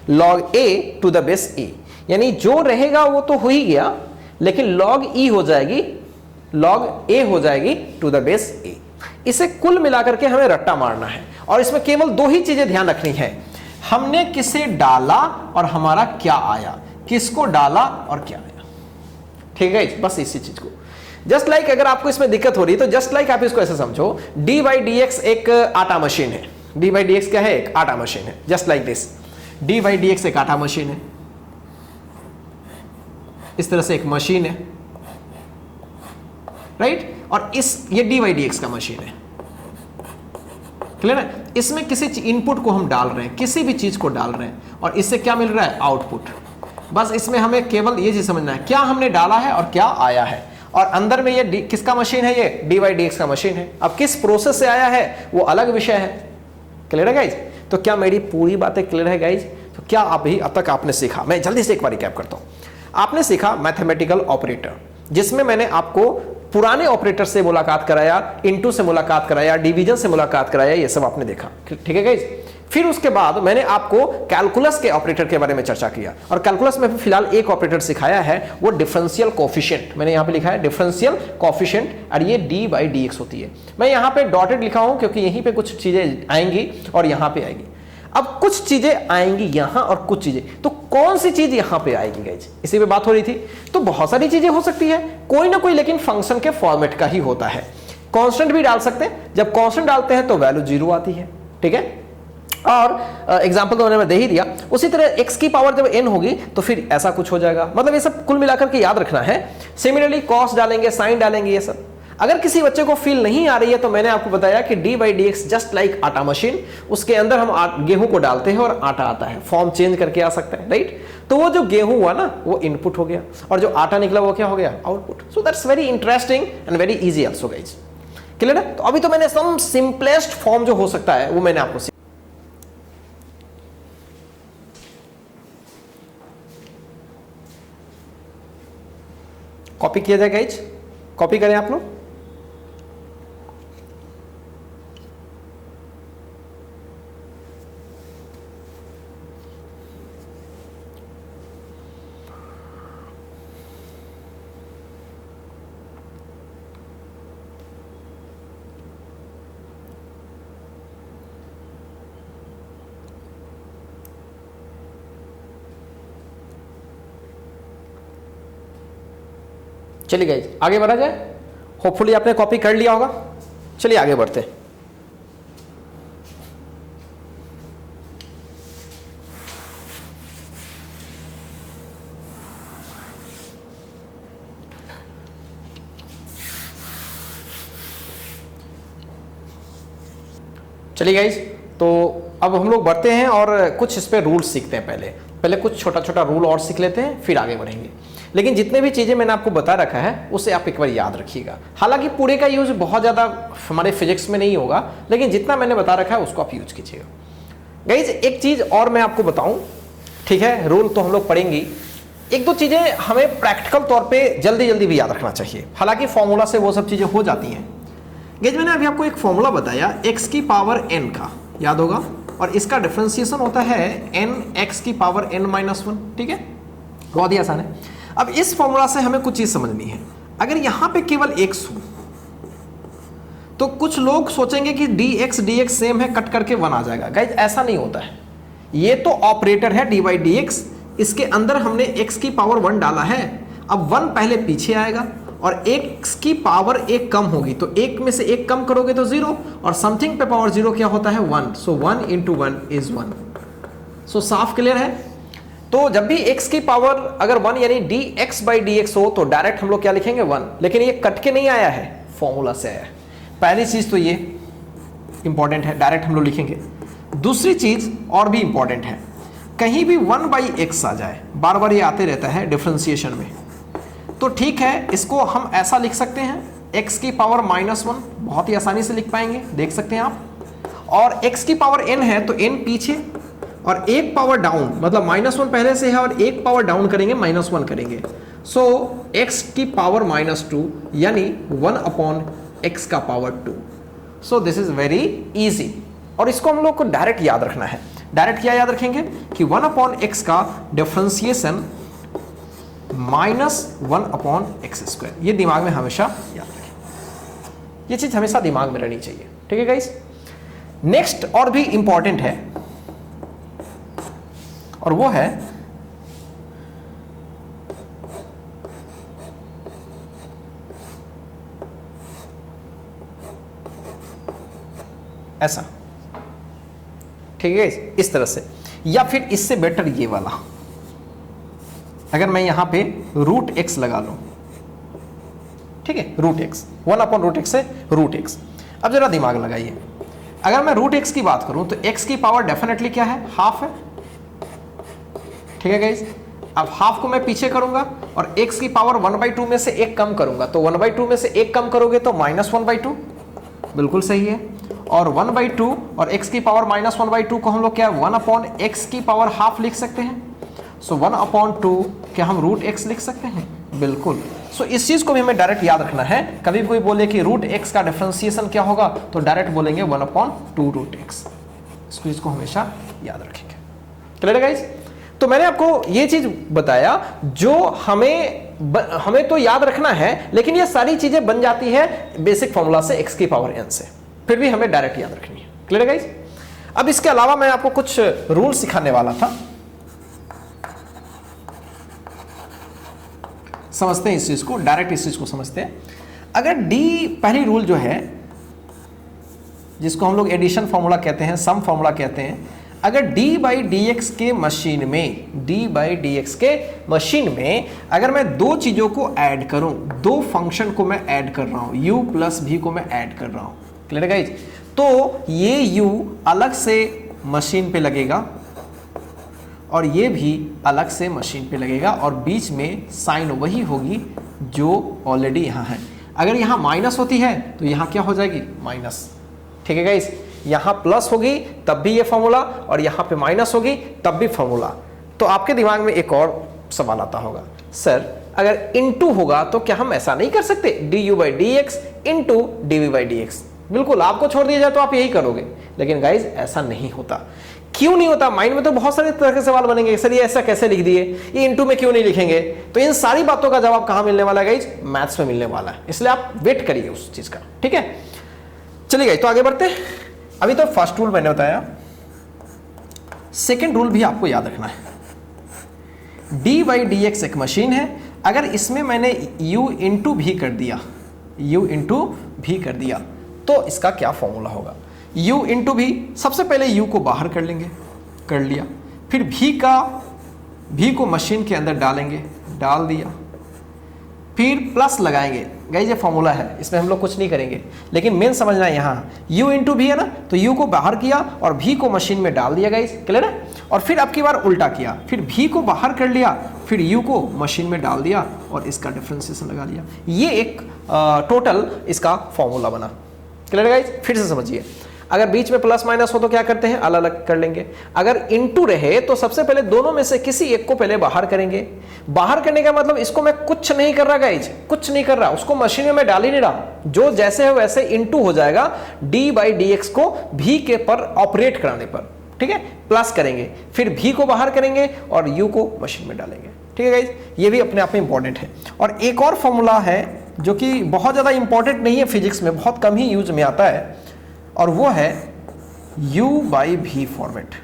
log a to the base a, यानी जो रहेगा वो तो हो ही गया, लेकिन log e हो जाएगी, log a हो जाएगी टू द बेस a। इसे कुल मिलाकर के हमें रट्टा मारना है, और इसमें केवल 2 ही चीजें ध्यान रखनी है, हमने किसे डाला और हमारा क्या आया, किसको डाला और क्या आया, ठीक है। बस इसी चीज को, जस्ट लाइक अगर आपको इसमें दिक्कत हो रही है तो जस्ट लाइक आप इसको ऐसे समझो, डी बाई डी एक्स एक आटा मशीन है। डी बाई डी एक्स क्या है? एक आटा मशीन है। Just like this, D by D x एक आटा मशीन है, इस तरह से एक मशीन है, राइट। और ये डी बाई डी एक्स का मशीन है, क्लियर है। इसमें किसी इनपुट को हम डाल रहे हैं, किसी भी चीज को डाल रहे हैं, और इससे क्या मिल रहा है? आउटपुट। बस इसमें हमें केवल ये चीज समझना है, क्या हमने डाला है और क्या आया है। और अंदर में ये किसका मशीन है? ये डी बाई डी एक्स का मशीन है। अब किस प्रोसेस से आया है वो अलग विषय है। क्लियर है गाइज? तो क्या मेरी पूरी बातें क्लियर है गाइज? तो क्या अभी अब तक आपने सीखा? मैं जल्दी से एक बार रिकैप करता हूं। आपने सीखा मैथमेटिकल ऑपरेटर, जिसमें मैंने आपको पुराने ऑपरेटर से मुलाकात कराया, इनटू से मुलाकात कराया, डिवीजन से मुलाकात कराया, ये सब आपने देखा, ठीक है गाइज। फिर उसके बाद मैंने आपको कैलकुलस के ऑपरेटर के बारे में चर्चा किया, और कैलकुलस में फिलहाल एक ऑपरेटर सिखाया है, वो डिफरेंशियल कोफिशिएंट। मैंने यहां पे लिखा है डिफरेंशियल कोफिशिएंट, और ये डी बाई डी एक्स होती है। मैं यहां पे डॉटेड लिखा हूं क्योंकि यहीं पे कुछ चीजें आएंगी और यहां पे आएगी। अब कुछ चीजें आएंगी यहां और कुछ चीजें, तो कौन सी चीज यहां पे आएगी गाइज? इसी पे बात हो रही थी। तो बहुत सारी चीजें हो सकती है, कोई ना कोई, लेकिन फंक्शन के फॉर्मेट का ही होता है। कांस्टेंट भी डाल सकते हैं, जब कांस्टेंट डालते हैं तो वैल्यू 0 आती है, ठीक है। और एग्जांपल तो मैंने दे ही दिया। उसी तरह x की पावर जब n होगी तो फिर ऐसा कुछ हो जाएगा। मतलब ये सब कुल मिलाकर के याद रखना है। सिमिलरली कॉस डालेंगे, साइन डालेंगे, ये सब। अगर किसी बच्चे को फील नहीं आ रही है तो मैंने आपको बताया कि D by D x just like आटा मशीन, उसके अंदर हम गेहूं को डालते हैं और आटा आता है, फॉर्म चेंज करके आ सकता है, राइट। तो वो जो गेहूं हुआ ना वो इनपुट हो गया, और जो आटा निकला वो क्या हो गया? Output. So that's very interesting and very easy also guys. Clear है? तो अभी तो मैंने सम सिंपलेस्ट फॉर्म जो हो सकता है वो मैंने आपको कॉपी किया जाए गाइज, कॉपी करें आप लोग। चलिए गाइज आगे बढ़ा जाए। होपफुली आपने कॉपी कर लिया होगा। चलिए आगे बढ़ते हैं। चलिए गाइज, तो अब हम लोग बढ़ते हैं और कुछ इस पे रूल्स सीखते हैं। पहले कुछ छोटा छोटा रूल और सीख लेते हैं, फिर आगे बढ़ेंगे। लेकिन जितने भी चीज़ें मैंने आपको बता रखा है उसे आप एक बार याद रखिएगा। हालांकि पूरे का यूज बहुत ज़्यादा हमारे फिजिक्स में नहीं होगा, लेकिन जितना मैंने बता रखा है उसको आप यूज कीजिएगा। गाइज एक चीज़ और मैं आपको बताऊं, ठीक है, रूल तो हम लोग पढ़ेंगे, एक दो चीज़ें हमें प्रैक्टिकल तौर पर जल्दी जल्दी भी याद रखना चाहिए। हालांकि फॉर्मूला से वो सब चीज़ें हो जाती हैं। गाइज मैंने अभी आपको एक फॉर्मूला बताया x की पावर n का, याद होगा, और इसका डिफरेंशिएशन होता है n x की पावर n-1, ठीक है, बहुत ही आसान है। अब इस फॉर्मूला से हमें कुछ चीज समझनी है। अगर यहां पे केवल x हो तो कुछ लोग सोचेंगे कि dx सेम है, कट करके 1 आ जाएगा। गाइज ऐसा नहीं होता है। ये तो ऑपरेटर है dy dx, इसके अंदर हमने x की पावर 1 डाला है। अब 1 पहले पीछे आएगा और x की पावर 1 कम होगी, तो 1 में से 1 कम करोगे तो 0, और समथिंग पे पावर 0 क्या होता है 1, सो 1 into 1 is 1। सो साफ क्लियर है। तो जब भी x की पावर अगर 1 यानी dx by dx हो तो डायरेक्ट हम लोग क्या लिखेंगे 1, लेकिन ये कट के नहीं आया है, फॉर्मूला से आया है। पहली चीज तो ये इंपॉर्टेंट है, डायरेक्ट हम लोग लिखेंगे। दूसरी चीज और भी इंपॉर्टेंट है, कहीं भी 1 by x आ जाए, बार बार ये आते रहता है डिफरेंशिएशन में, तो ठीक है, इसको हम ऐसा लिख सकते हैं x की पावर -1, बहुत ही आसानी से लिख पाएंगे, देख सकते हैं आप। और x की पावर n है तो n पीछे, और एक पावर डाउन मतलब -1 पहले से है और एक पावर डाउन करेंगे -1 करेंगे, सो x की पावर -2 यानी 1/x का power 2। So this is very easy, और इसको हम लोग को डायरेक्ट याद रखना है। डायरेक्ट क्या याद रखेंगे कि 1/x का डिफरेंशिएशन -1/x², ये दिमाग में हमेशा याद रखें। ये चीज हमेशा दिमाग में रहनी चाहिए, ठीक है गाइस। नेक्स्ट और भी इंपॉर्टेंट है, और वो है ऐसा, ठीक है गाइस, इस तरह से, या फिर इससे बेटर ये वाला। अगर मैं यहां पे √x लगा लूं, ठीक है, √x, 1/√x से √x। अब जरा दिमाग लगाइए, अगर मैं √x की बात करूं तो x की पावर डेफिनेटली क्या है, हाफ है, ठीक है गाइस। अब हाफ को मैं पीछे करूंगा और x की पावर 1/2 में से 1 कम करूंगा, तो 1/2 में से 1 कम करोगे तो -1/2, बिल्कुल सही है। और 1/2 और x की पावर -1/2 को हम लोग क्या 1/x की पावर हाफ लिख सकते हैं, सो 1/2 क्या हम √x लिख सकते हैं, बिल्कुल। सो इस चीज को भी हमें डायरेक्ट याद रखना है। कभी कोई बोले कि √x का डिफरेंशिएशन क्या होगा तो डायरेक्ट बोलेंगे 1/2 √x, इसको हमेशा याद रखेंगे। Clear guys. तो मैंने आपको ये चीज बताया जो हमें तो याद रखना है, लेकिन ये सारी चीजें बन जाती है बेसिक फॉर्मूला से x की पावर n से, फिर भी हमें डायरेक्ट याद रखनी है। Clear guys. अब इसके अलावा मैं आपको कुछ रूल सिखाने वाला था, समझते हैं इस चीज को, डायरेक्ट इस चीज को समझते हैं। अगर d पहली रूल जो है जिसको हम लोग एडिशन फॉर्मूला कहते हैं, सम फॉर्मूला कहते हैं, अगर d/dx के मशीन में अगर मैं दो चीजों को ऐड करूं, दो फंक्शन को मैं ऐड कर रहा हूं, u प्लस v को मैं ऐड कर रहा हूं, क्लियर गाइज, तो ये u अलग से मशीन पे लगेगा और ये भी अलग से मशीन पे लगेगा, और बीच में साइन वही होगी जो ऑलरेडी यहां है। अगर यहां माइनस होती है तो यहां क्या हो जाएगी, माइनस, ठीक है गाइज। यहां प्लस होगी तब भी ये फॉर्मूला, और यहां पे माइनस होगी तब भी फॉर्मूला। तो आपके दिमाग में एक और सवाल आता होगा, सर अगर इनटू होगा तो क्या हम ऐसा नहीं कर सकते, D U by D X into D V by D X? बिल्कुल, आपको छोड़ दिया जाए तो आप यही करोगे, लेकिन गाइज ऐसा नहीं होता। क्यों नहीं होता? माइंड में तो बहुत सारे तरह के सवाल बनेंगे, सर ये ऐसा कैसे लिख दिए, ये इनटू में क्यों नहीं लिखेंगे? तो इन सारी बातों का जवाब कहां मिलने वाला है गाइज? मैथ्स में मिलने वाला है, इसलिए आप वेट करिए उस चीज का, ठीक है। चलिए गाइज, तो आगे बढ़ते हैं। अभी तो फर्स्ट रूल मैंने बताया, सेकेंड रूल भी आपको याद रखना है। डी बाई डी एक्स एक मशीन है, अगर इसमें मैंने u इंटू भी कर दिया, u इंटू भी कर दिया, तो इसका क्या फॉर्मूला होगा? u इंटू भी, सबसे पहले u को बाहर कर लेंगे, कर लिया, फिर भी को मशीन के अंदर डालेंगे, डाल दिया, फिर प्लस लगाएंगे। गाइस ये फॉर्मूला है, इसमें हम लोग कुछ नहीं करेंगे, लेकिन मेन समझना है यहाँ u इंटू भी है ना, तो u को बाहर किया और भी को मशीन में डाल दिया। गाइस क्लियर है? और फिर अब की बार उल्टा किया, फिर भी को बाहर कर लिया, फिर u को मशीन में डाल दिया और इसका डिफरेंशिएशन लगा लिया। ये एक टोटल इसका फॉर्मूला बना। Clear guys? फिर से समझिए, अगर बीच में प्लस माइनस हो तो क्या करते हैं, अलग अलग कर लेंगे। अगर इनटू रहे तो सबसे पहले दोनों में से किसी एक को पहले बाहर करेंगे। बाहर करने का मतलब इसको मैं कुछ नहीं कर रहा गाइज, कुछ नहीं कर रहा, उसको मशीन में मैं डाल ही नहीं रहा, जो जैसे है वैसे इनटू हो जाएगा डी बाई डी एक्स को भी के पर ऑपरेट कराने पर, ठीक है। प्लस करेंगे, फिर भी को बाहर करेंगे और यू को मशीन में डालेंगे, ठीक है गाइज। ये भी अपने आप में इंपॉर्टेंट है। और एक और फॉर्मूला है जो कि बहुत ज्यादा इंपॉर्टेंट नहीं है, फिजिक्स में बहुत कम ही यूज में आता है, और वो है u बाई भी फॉर्मेट।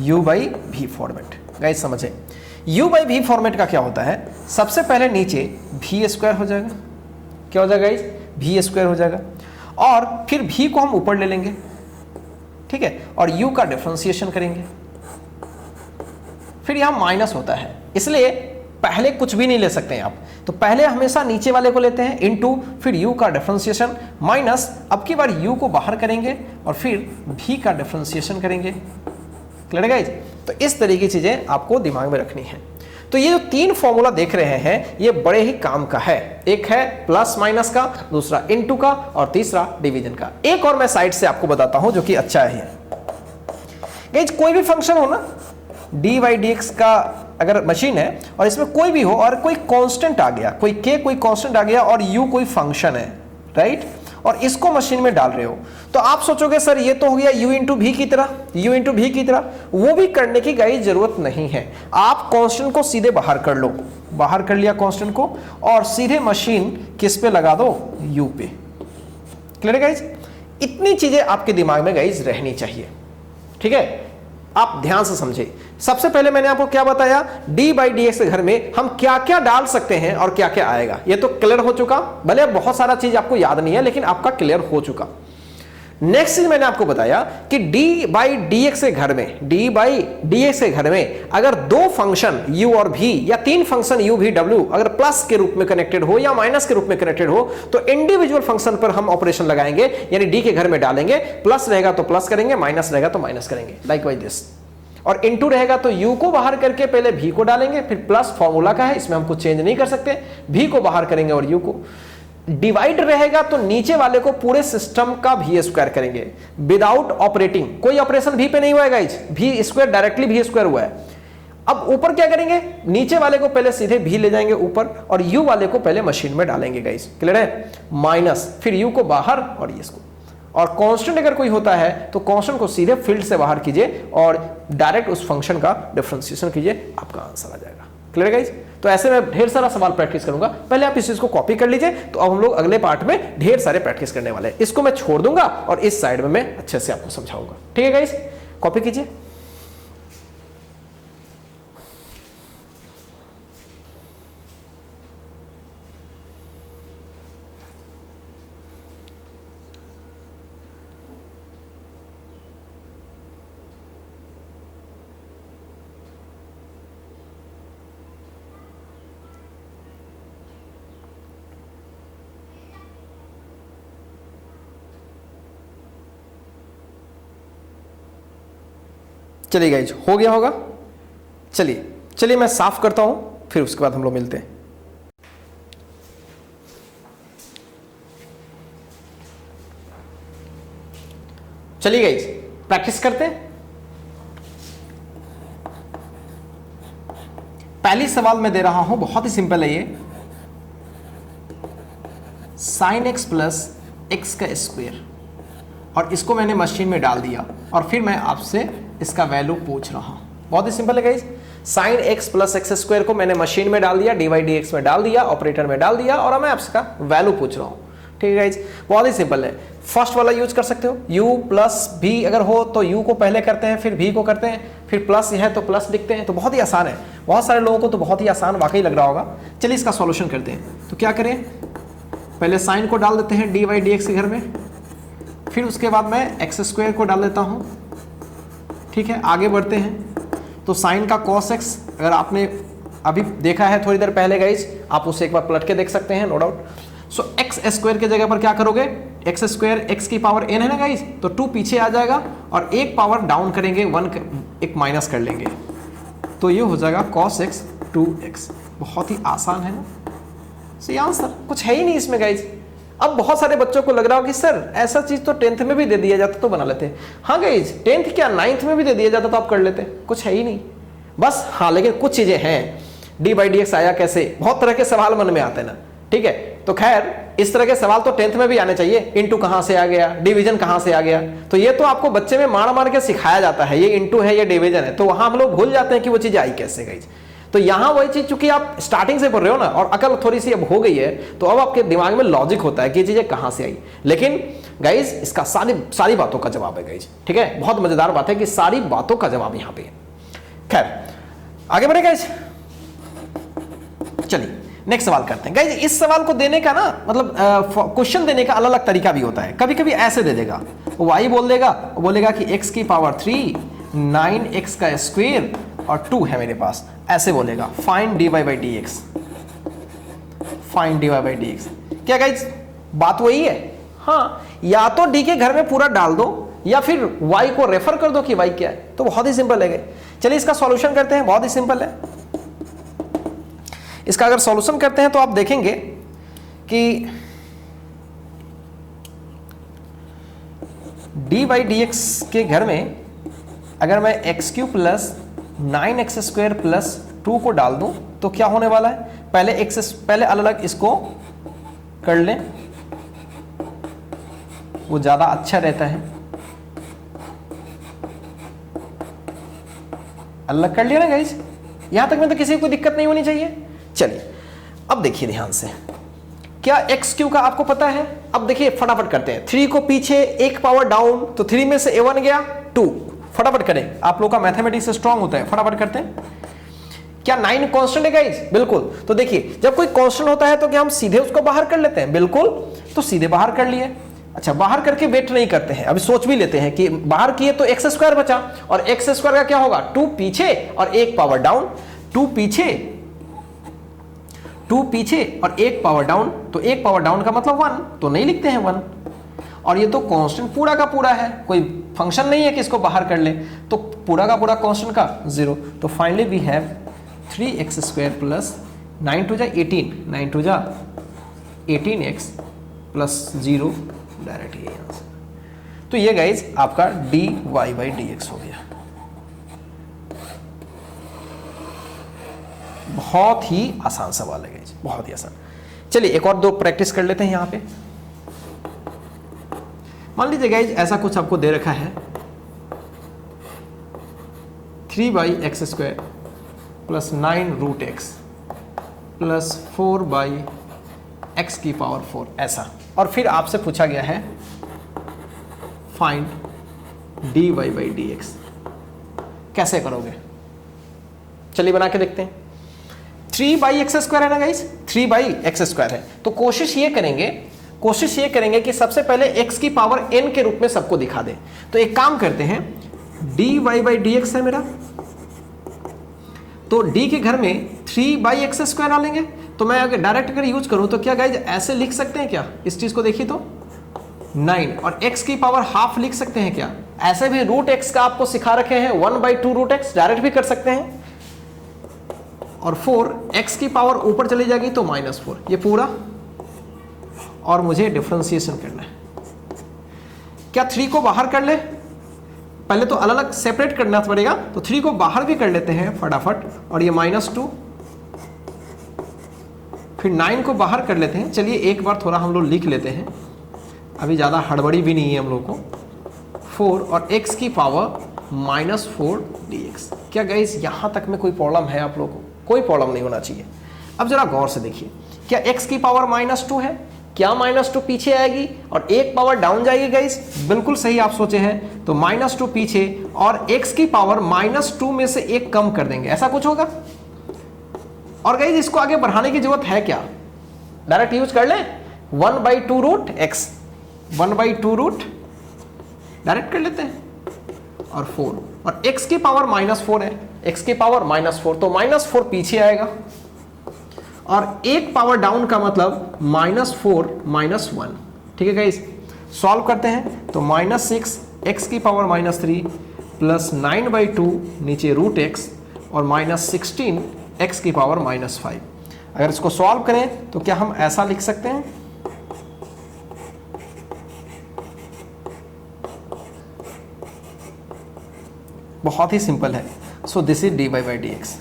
u बाई भी फॉर्मेट गाइस समझे, u बाई भी फॉर्मेट का क्या होता है? सबसे पहले नीचे भी स्क्वायर हो जाएगा, क्या हो जाएगा गाइस? भी स्क्वायर हो जाएगा, और फिर भी को हम ऊपर ले लेंगे, ठीक है, और u का डिफरेंशिएशन करेंगे, फिर यहां माइनस होता है, इसलिए पहले कुछ भी नहीं ले सकते हैं आप, तो पहले हमेशा नीचे वाले को लेते हैं इनटू, फिर u का डिफरेंशिएशन माइनस, अब की बार u को बाहर करेंगे और फिर v का डिफरेंशिएशन करेंगे। Clear guys? तो इस तरह की चीजें आपको दिमाग में रखनी है। तो ये जो तीन फॉर्मूला देख रहे हैं ये बड़े ही काम का है, एक है प्लस माइनस का, दूसरा इनटू का, और तीसरा डिवीजन का। एक और मैं साइड से आपको बताता हूं जो कि अच्छा है। गाइस कोई भी फंक्शन हो ना, डी बाई डी एक्स का अगर मशीन है और इसमें कोई भी हो और कोई कांस्टेंट आ गया, कोई k कोई कांस्टेंट आ गया और u कोई फंक्शन है, राइट, और इसको मशीन में डाल रहे हो, तो आप सोचोगे सर ये तो हो गया u इंटू भी की तरह, u इंटू भी की तरह। वो भी करने की गाइस जरूरत नहीं है, आप कांस्टेंट को सीधे बाहर कर लो, बाहर कर लिया कांस्टेंट को और सीधे मशीन किस पे लगा दो, u पे। Clear guys? इतनी चीजें आपके दिमाग में गाइस रहनी चाहिए, ठीक है। आप ध्यान से समझे। सबसे पहले मैंने आपको क्या बताया, डी बाई डी एक्स के घर में हम क्या क्या डाल सकते हैं और क्या क्या आएगा, ये तो क्लियर हो चुका। भले बहुत सारा चीज आपको याद नहीं है लेकिन आपका क्लियर हो चुका। नेक्स्ट चीज मैंने आपको बताया कि डी बाई डी एक्स के घर में, डी बाई डी एक्स के घर में अगर दो फंक्शन u और v या तीन फंक्शन u v w अगर प्लस के रूप में कनेक्टेड हो या माइनस के रूप में कनेक्टेड हो तो इंडिविजुअल फंक्शन पर हम ऑपरेशन लगाएंगे, यानी d के घर में डालेंगे, प्लस रहेगा तो प्लस करेंगे, माइनस रहेगा तो माइनस करेंगे, लाइक वाइज दिस। और इनटू रहेगा तो u को बाहर करके पहले v को डालेंगे, फिर प्लस फॉर्मूला का है, इसमें हम कुछ चेंज नहीं कर सकते, v को बाहर करेंगे और u को। डिवाइड रहेगा तो नीचे वाले को पूरे सिस्टम का भी स्क्वायर करेंगे विदाउट ऑपरेटिंग, कोई ऑपरेशन भी पे नहीं हुआ है गाइस, भी स्क्वायर डायरेक्टली भी स्क्वायर हुआ है। अब ऊपर क्या करेंगे, नीचे वाले को पहले सीधे भी ले जाएंगे ऊपर और u वाले को पहले मशीन में डालेंगे गाइस, क्लियर है, माइनस, फिर u को बाहर और ये इसको। और कांस्टेंट अगर कोई होता है तो कांस्टेंट को सीधे फील्ड से बाहर कीजिए और डायरेक्ट उस फंक्शन का डिफरेंशिएशन कीजिए, आपका आंसर आ जाएगा। Clear guys? तो ऐसे में ढेर सारा सवाल प्रैक्टिस करूंगा, पहले आप इस चीज को कॉपी कर लीजिए, तो अब हम लोग अगले पार्ट में ढेर सारे प्रैक्टिस करने वाले हैं। इसको मैं छोड़ दूंगा और इस साइड में मैं अच्छे से आपको समझाऊंगा, ठीक है गाइस? कॉपी कीजिए। चलिए गाइज, हो गया होगा। चलिए मैं साफ करता हूं, फिर उसके बाद हम लोग मिलते हैं। चलिए गाइज प्रैक्टिस करते हैं। पहली सवाल मैं दे रहा हूं, बहुत ही सिंपल है ये, साइन एक्स प्लस एक्स का स्क्वायर, और इसको मैंने मशीन में डाल दिया और फिर मैं आपसे इसका वैल्यू पूछ रहा हूं। बहुत ही सिंपल है guys, sine x plus x square को मैंने मशीन में डाल दिया, डी वाई डी एक्स में डाल दिया, ऑपरेटर में डाल दिया, और अब मैं आपका वैल्यू पूछ रहा हूं। ठीक है गाइस, बहुत ही सिंपल है। फर्स्ट वाला यूज कर सकते हो, u प्लस भी अगर हो तो u को पहले करते हैं, फिर v को करते हैं, फिर प्लस है तो प्लस लिखते हैं, तो बहुत ही आसान है। बहुत सारे लोगों को तो बहुत ही आसान वाकई लग रहा होगा। चलिए इसका सॉल्यूशन करते हैं। तो क्या करें, पहले साइन को डाल देते हैं डी वाई डी एक्स के घर में, फिर उसके बाद मैं एक्स स्क्वायर को डाल देता हूँ। ठीक है, आगे बढ़ते हैं। तो साइन का कॉस एक्स अगर आपने अभी देखा है थोड़ी देर पहले गाइज, आप उसे एक बार पलट के देख सकते हैं, नो डाउट। सो एक्स स्क्वायर की जगह पर क्या करोगे, एक्स स्क्वायर एक्स की पावर n है ना गाइज, तो 2 पीछे आ जाएगा और एक पावर डाउन करेंगे, 1 एक माइनस कर लेंगे, तो ये हो जाएगा cos x 2x। बहुत ही आसान है ना। सही आंसर, कुछ है ही नहीं इसमें गाइज। अब बहुत सारे बच्चों को लग रहा हो कि सर ऐसा चीज तो 10th में भी दे दिया जाता तो बना लेते। हाँ गाइज, 10th क्या 9th में भी दे दिया जाता तो आप कर लेते, कुछ है ही नहीं बस। हाँ लेकिन कुछ चीजें हैं, डी बाई डी एक्स आया कैसे, बहुत तरह के सवाल मन में आते हैं ना। ठीक है, तो खैर इस तरह के सवाल तो 10th में भी आने चाहिए। इनटू कहां से आ गया, डिवीजन कहां से आ गया, तो ये तो आपको बच्चे में मार मार के सिखाया जाता है, ये इनटू है ये डिवीजन है, तो वहां हम लोग भूल जाते हैं कि वो चीज आई कैसे गई। तो यहां वही चीज, चूंकि आप स्टार्टिंग से पढ़ रहे हो ना और अकल थोड़ी सी अब हो गई है, तो अब आपके दिमाग में लॉजिक होता है कि ये चीजें कहां से आई। लेकिन गाइज इसका सारी बातों का जवाब है गाइज। ठीक है, बहुत मजेदार बात है कि सारी बातों का जवाब यहां पे है। खैर आगे बढ़े गाइज, चलिए नेक्स्ट सवाल करते हैं। गाइज इस सवाल को देने का ना मतलब क्वेश्चन देने का अलग अलग तरीका भी होता है। कभी कभी ऐसे दे देगा, y बोल देगा, बोलेगा कि x की पावर 3 9x का स्क्वायर और 2 है मेरे पास, ऐसे बोलेगा। Find dy by D x, find dy by D x. क्या गाइज बात वही है? हाँ, या तो d के घर में पूरा डाल दो या फिर y को रेफर कर दो कि y क्या है, तो बहुत ही सिंपल है। चलिए इसका सॉल्यूशन करते हैं, बहुत ही सिंपल है। इसका अगर सॉल्यूशन करते हैं तो आप देखेंगे कि डी बाई डी एक्स के घर में अगर मैं x Q plus 9x square plus 2 को डाल दूं तो क्या होने वाला है, पहले अलग अलग इसको कर लें, वो ज्यादा अच्छा रहता है। अलग कर लिया ना गाइस, यहां तक में तो किसी को दिक्कत नहीं होनी चाहिए। चलिए अब देखिए ध्यान से, क्या एक्स क्यू का आपको पता है? अब देखिए फटाफट करते हैं, 3 को पीछे एक पावर डाउन, तो 3 में से a1 गया 2, फटाफट करें, आप लोग का मैथमेटिक्स स्ट्रांग होता है, फटाफट करते हैं। क्या 9 कांस्टेंट है गाइस? बिल्कुल। तो देखिए जब कोई कांस्टेंट होता है तो क्या हम सीधे उसको बाहर कर लेते हैं? बिल्कुल, तो सीधे बाहर कर लिए। अच्छा, बाहर करके वेट नहीं करते हैं, अभी सोच भी लेते हैं कि बाहर किए तो एक्स स्क्वायर बचा, और एक्स स्क्वायर का क्या होगा, 2 पीछे और एक पावर डाउन, 2 पीछे और एक पावर डाउन, तो एक पावर डाउन का मतलब 1, तो नहीं लिखते हैं 1। और ये तो कांस्टेंट पूरा का पूरा है, कोई फंक्शन नहीं है कि इसको बाहर कर ले, तो पूरा का पूरा कांस्टेंट का 0। तो finally we have 3x square plus 9 टू जा 18, 9 टू जा 18x प्लस 0, डायरेक्ट ये आंसर। तो ये गाइज आपका dy बाई dx हो गया। बहुत ही आसान सवाल है गाइज, बहुत ही आसान। चलिए एक और दो प्रैक्टिस कर लेते हैं यहां पे। मान लीजिए गाइज ऐसा कुछ आपको दे रखा है, 3 by X square plus 9 root X plus 4 by X की पावर 4, ऐसा। और फिर आपसे पूछा गया है फाइंड dy बाई dx, कैसे करोगे? चलिए बना के देखते हैं। 3 बाई एक्स स्क्वायर है ना गाइस, 3 बाई एक्स स्क्वायर है, तो कोशिश ये करेंगे कि सबसे पहले x की पावर n के रूप में सबको दिखा दें। तो एक काम करते हैं, dy बाई dx है मेरा, तो d के घर में 3 बाई एक्स स्क्वायर डालेंगे। तो मैं अगर डायरेक्ट अगर यूज करूं तो क्या गाइज ऐसे लिख सकते हैं क्या? इस चीज को देखिए तो 9 और x की पावर हाफ लिख सकते हैं क्या? ऐसे भी रूट x का आपको सिखा रखे हैं 1/2 रूट x, डायरेक्ट भी कर सकते हैं। और 4 x की पावर ऊपर चली जाएगी तो -4, ये पूरा। और मुझे डिफरेंशिएशन करना है, क्या 3 को बाहर कर ले? पहले तो अलग अलग सेपरेट करना पड़ेगा, तो 3 को बाहर भी कर लेते हैं फटाफट, और ये -2 फिर 9 को बाहर कर लेते हैं। चलिए एक बार थोड़ा हम लोग लिख लेते हैं, अभी ज़्यादा हड़बड़ी भी नहीं है हम लोग को। 4 और x की पावर -4 dx। क्या गाइस यहाँ तक में कोई प्रॉब्लम है आप लोगों को? कोई प्रॉब्लम नहीं होना चाहिए। अब जरा गौर से देखिए, क्या x की पावर -2 है? क्या -2 पीछे आएगी और एक पावर डाउन जाएगी गाइस? बिल्कुल सही आप सोचे हैं। तो -2 पीछे और x की पावर -2 में से एक कम कर देंगे, ऐसा कुछ होगा। और गाइस इसको आगे बढ़ाने की जरूरत है क्या? डायरेक्ट यूज कर लें 1/2 रूट x, 1/2 रूट डायरेक्ट कर लेते हैं और 4 और x की पावर -4 है, x की पावर -4 तो -4 पीछे आएगा और एक पावर डाउन का मतलब -4 -1। ठीक है गाइस, सॉल्व करते हैं तो -6 x की पावर -3 प्लस 9/2 नीचे रूट x और -16 x की पावर -5। अगर इसको सॉल्व करें तो क्या हम ऐसा लिख सकते हैं, बहुत ही सिंपल है। सो दिस इज dy/dx।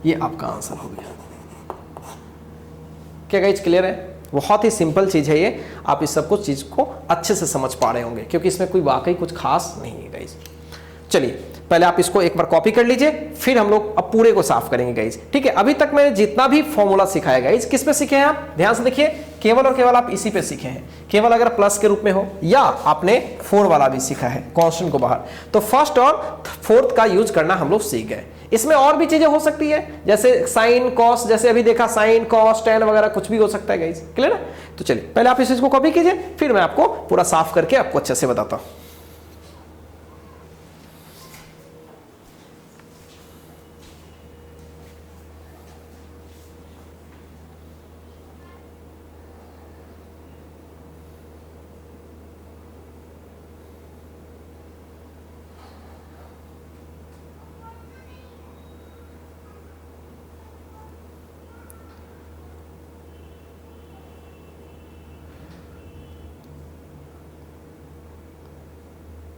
ये आपका आंसर हो गया। क्या गाइस क्लियर है? बहुत ही सिंपल चीज है ये, आप इस सब कुछ चीज को अच्छे से समझ पा रहे होंगे क्योंकि इसमें कोई वाकई कुछ खास नहीं है गाइस। चलिए पहले आप इसको एक बार कॉपी कर लीजिए, फिर हम लोग अब पूरे को साफ करेंगे गाइस। ठीक है, अभी तक मैंने जितना भी फॉर्मूला सिखाया गाइस, किस पे सीखे हैं आप? ध्यान से देखिए, केवल और केवल आप इसी पे सीखे हैं। केवल अगर प्लस के रूप में हो या आपने 4 वाला भी सीखा है, कांस्टेंट को बाहर, तो फर्स्ट और फोर्थ का यूज करना हम लोग सीख गए। इसमें और भी चीजें हो सकती है, जैसे साइन कॉस, जैसे अभी देखा साइन कॉस टेन वगैरह कुछ भी हो सकता है गाइस। क्लियर है? तो चलिए पहले आप इस चीज को कॉपी कीजिए, फिर मैं आपको पूरा साफ करके आपको अच्छे से बताता हूं।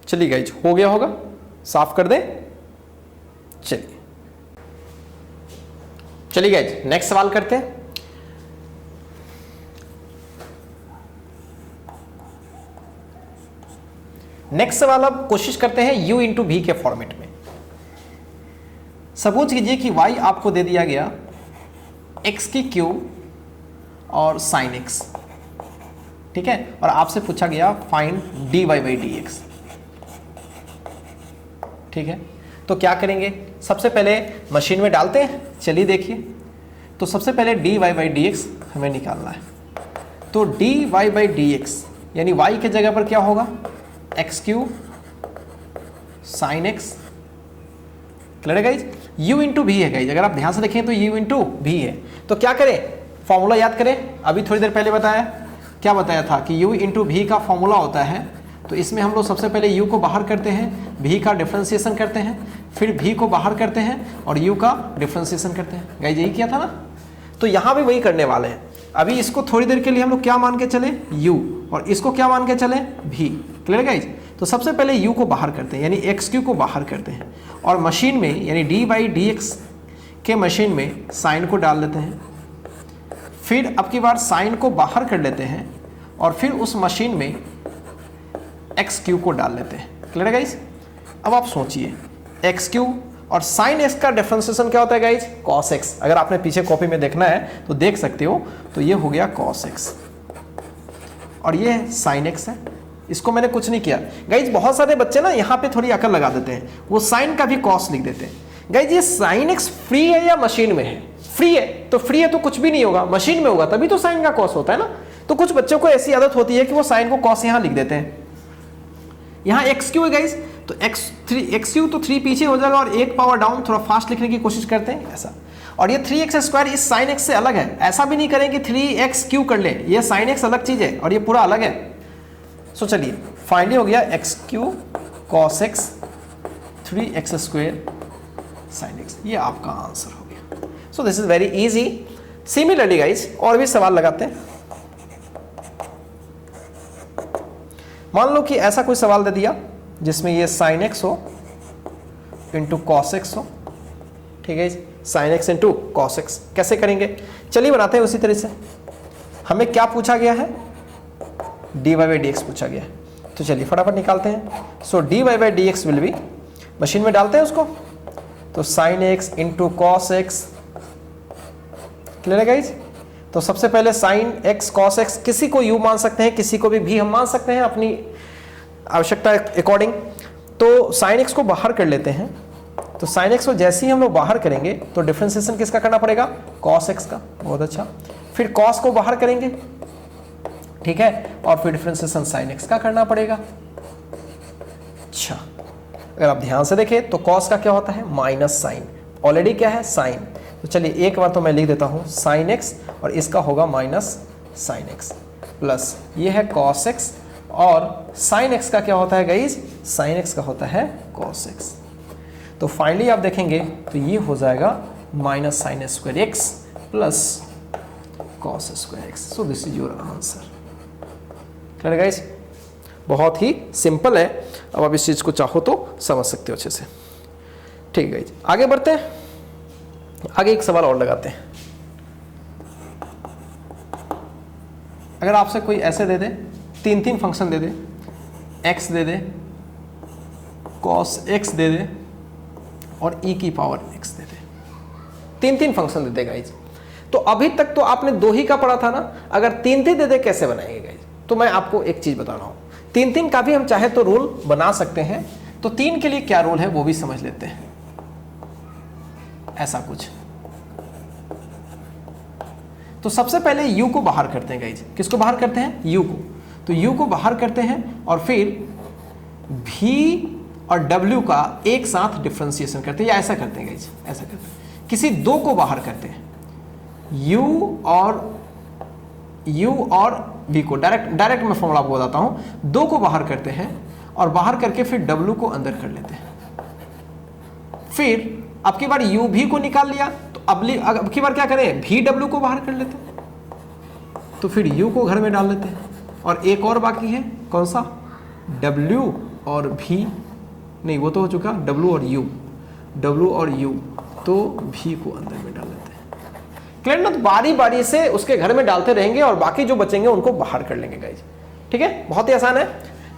चलिए गाइज हो गया होगा, साफ कर दें। चलिए गाइज नेक्स्ट सवाल करते हैं। नेक्स्ट सवाल अब कोशिश करते हैं u इंटू भी के फॉर्मेट में। सपोज कीजिए कि y आपको दे दिया गया x की क्यूब और साइन x, ठीक है, और आपसे पूछा गया फाइंड dy/dx। ठीक है, तो क्या करेंगे? सबसे पहले मशीन में डालते हैं। चलिए देखिए, तो सबसे पहले dy/dx हमें निकालना है। तो dy/dx यानी y के जगह पर क्या होगा? x³ sine x। क्लियर है गाइज? u इंटू भी है गाइज, अगर आप ध्यान से देखें तो u इंटू भी है। तो क्या करें? फॉर्मूला याद करें, अभी थोड़ी देर पहले बताया, क्या बताया था कि u इंटू भी का फॉर्मूला होता है। तो इसमें हम लोग सबसे पहले u को बाहर करते हैं, v का डिफरेंशिएशन करते हैं, फिर v को बाहर करते हैं और u का डिफरेंशिएशन करते हैं। गाइज यही किया था ना? तो यहाँ भी वही करने वाले हैं। अभी इसको थोड़ी देर के लिए हम लोग क्या मान के चले? u, और इसको क्या मान के चले? v। Clear guys? तो सबसे पहले u को बाहर करते हैं यानी x³ को बाहर करते हैं और मशीन में यानी dy/dx के मशीन में साइन को डाल देते हैं, फिर अब की बार साइन को बाहर कर लेते हैं और फिर उस मशीन में x³ को डाल लेते हैं। क्लियर है गाइज? अब आप सोचिए, x³ और साइन x का डिफरेंशिएशन क्या होता है गाइज? cos x। अगर आपने पीछे कॉपी में देखना है तो देख सकते हो। तो ये हो गया cos x और ये sin x है। इसको मैंने कुछ नहीं किया गाइज। बहुत सारे बच्चे ना यहाँ पे थोड़ी अकल लगा देते हैं, वो साइन का भी cos लिख देते हैं। गाइज ये sin x फ्री है या मशीन में है? फ्री है, तो फ्री है तो कुछ भी नहीं होगा, मशीन में होगा तभी तो साइन का cos होता है ना। तो कुछ बच्चों को ऐसी आदत होती है कि वो साइन को cos यहाँ लिख देते हैं। यहाँ x³ है गाइज, तो x³ तो 3 पीछे हो जाएगा और एक पावर डाउन, थोड़ा फास्ट लिखने की कोशिश करते हैं ऐसा। और ये 3x² इस sin x से अलग है, ऐसा भी नहीं करें कि 3x³ कर ले, ये sin x अलग चीज है और ये पूरा अलग है। सो चलिए फाइनली हो गया x³ cos x 3x² sin x, ये आपका आंसर हो गया। सो this is very easy. Similarly guys और भी सवाल लगाते हैं। मान लो कि ऐसा कोई सवाल दे दिया जिसमें ये sin x हो इंटू cos x हो, ठीक है, sine x into cos x. कैसे करेंगे, चलिए बनाते हैं उसी तरह से। हमें क्या पूछा गया है, dy बाई डी एक्स पूछा गया है, तो चलिए फटाफट निकालते हैं। सो dy by D x will B, machine में डालते हैं उसको, तो sine x into cos x. Clear है गाइज। तो सबसे पहले साइन एक्स कॉस एक्स, किसी को यू मान सकते हैं, किसी को भी हम मान सकते हैं अपनी आवश्यकता अकॉर्डिंग। तो साइन एक्स को बाहर कर लेते हैं, तो साइन एक्स को जैसे ही हम लोग बाहर करेंगे तो डिफरेंशिएशन किसका करना पड़ेगा, कॉस एक्स का। बहुत अच्छा। फिर कॉस को बाहर करेंगे, ठीक है, और फिर डिफरेंशिएशन साइन एक्स का करना पड़ेगा। अच्छा, अगर आप ध्यान से देखें तो कॉस का क्या होता है, माइनस साइन, ऑलरेडी क्या है साइन। तो चलिए एक बार तो मैं लिख देता हूं साइन एक्स, और इसका होगा माइनस साइन एक्स, प्लस ये है कॉस एक्स, और साइन एक्स का क्या होता है गाइज, साइन एक्स का होता है कॉस एक्स। तो फाइनली आप देखेंगे तो ये हो जाएगा minus sine square x plus cos square x. So this is your answer. Clear guys, बहुत ही सिंपल है। अब आप इस चीज को चाहो तो समझ सकते हो अच्छे से। ठीक है गाइज, आगे बढ़ते हैं। आगे एक सवाल और लगाते हैं। अगर आपसे कोई ऐसे दे दे, तीन फंक्शन दे दे, x दे दे, cos x दे दे और e की पावर x दे दे, तीन फंक्शन दे दे गाइज। तो अभी तक तो आपने दो ही का पढ़ा था ना, अगर तीन दे दे कैसे बनाएंगे गाइज। तो मैं आपको एक चीज बता रहा हूं, तीन का भी हम चाहे तो रूल बना सकते हैं। तो तीन के लिए क्या रूल है वो भी समझ लेते हैं। ऐसा कुछ, तो सबसे पहले u को बाहर करते हैं गाइज। किसको बाहर करते हैं, u को। तो u को बाहर करते हैं और फिर v और w का एक साथ डिफरेंशिएशन करते हैं, या ऐसा करते हैं गाइज, ऐसा करते हैं। किसी दो को बाहर करते हैं, u और v को, डायरेक्ट मैं फॉर्मूला आपको बताता हूं। दो को बाहर करते हैं और बाहर करके फिर w को अंदर कर लेते हैं। फिर अब की बार u v को निकाल लिया, तो अब की बार क्या करें, v w को बाहर कर लेते हैं। तो फिर u को घर में डाल लेते हैं, और एक और बाकी है, कौन सा, w और v, नहीं वो तो हो चुका, w और u, तो v को अंदर में डाल लेते हैं। क्लियर ना। तो बारी बारी से उसके घर में डालते रहेंगे और बाकी जो बचेंगे उनको बाहर कर लेंगे गाइज। ठीक है, बहुत ही आसान है।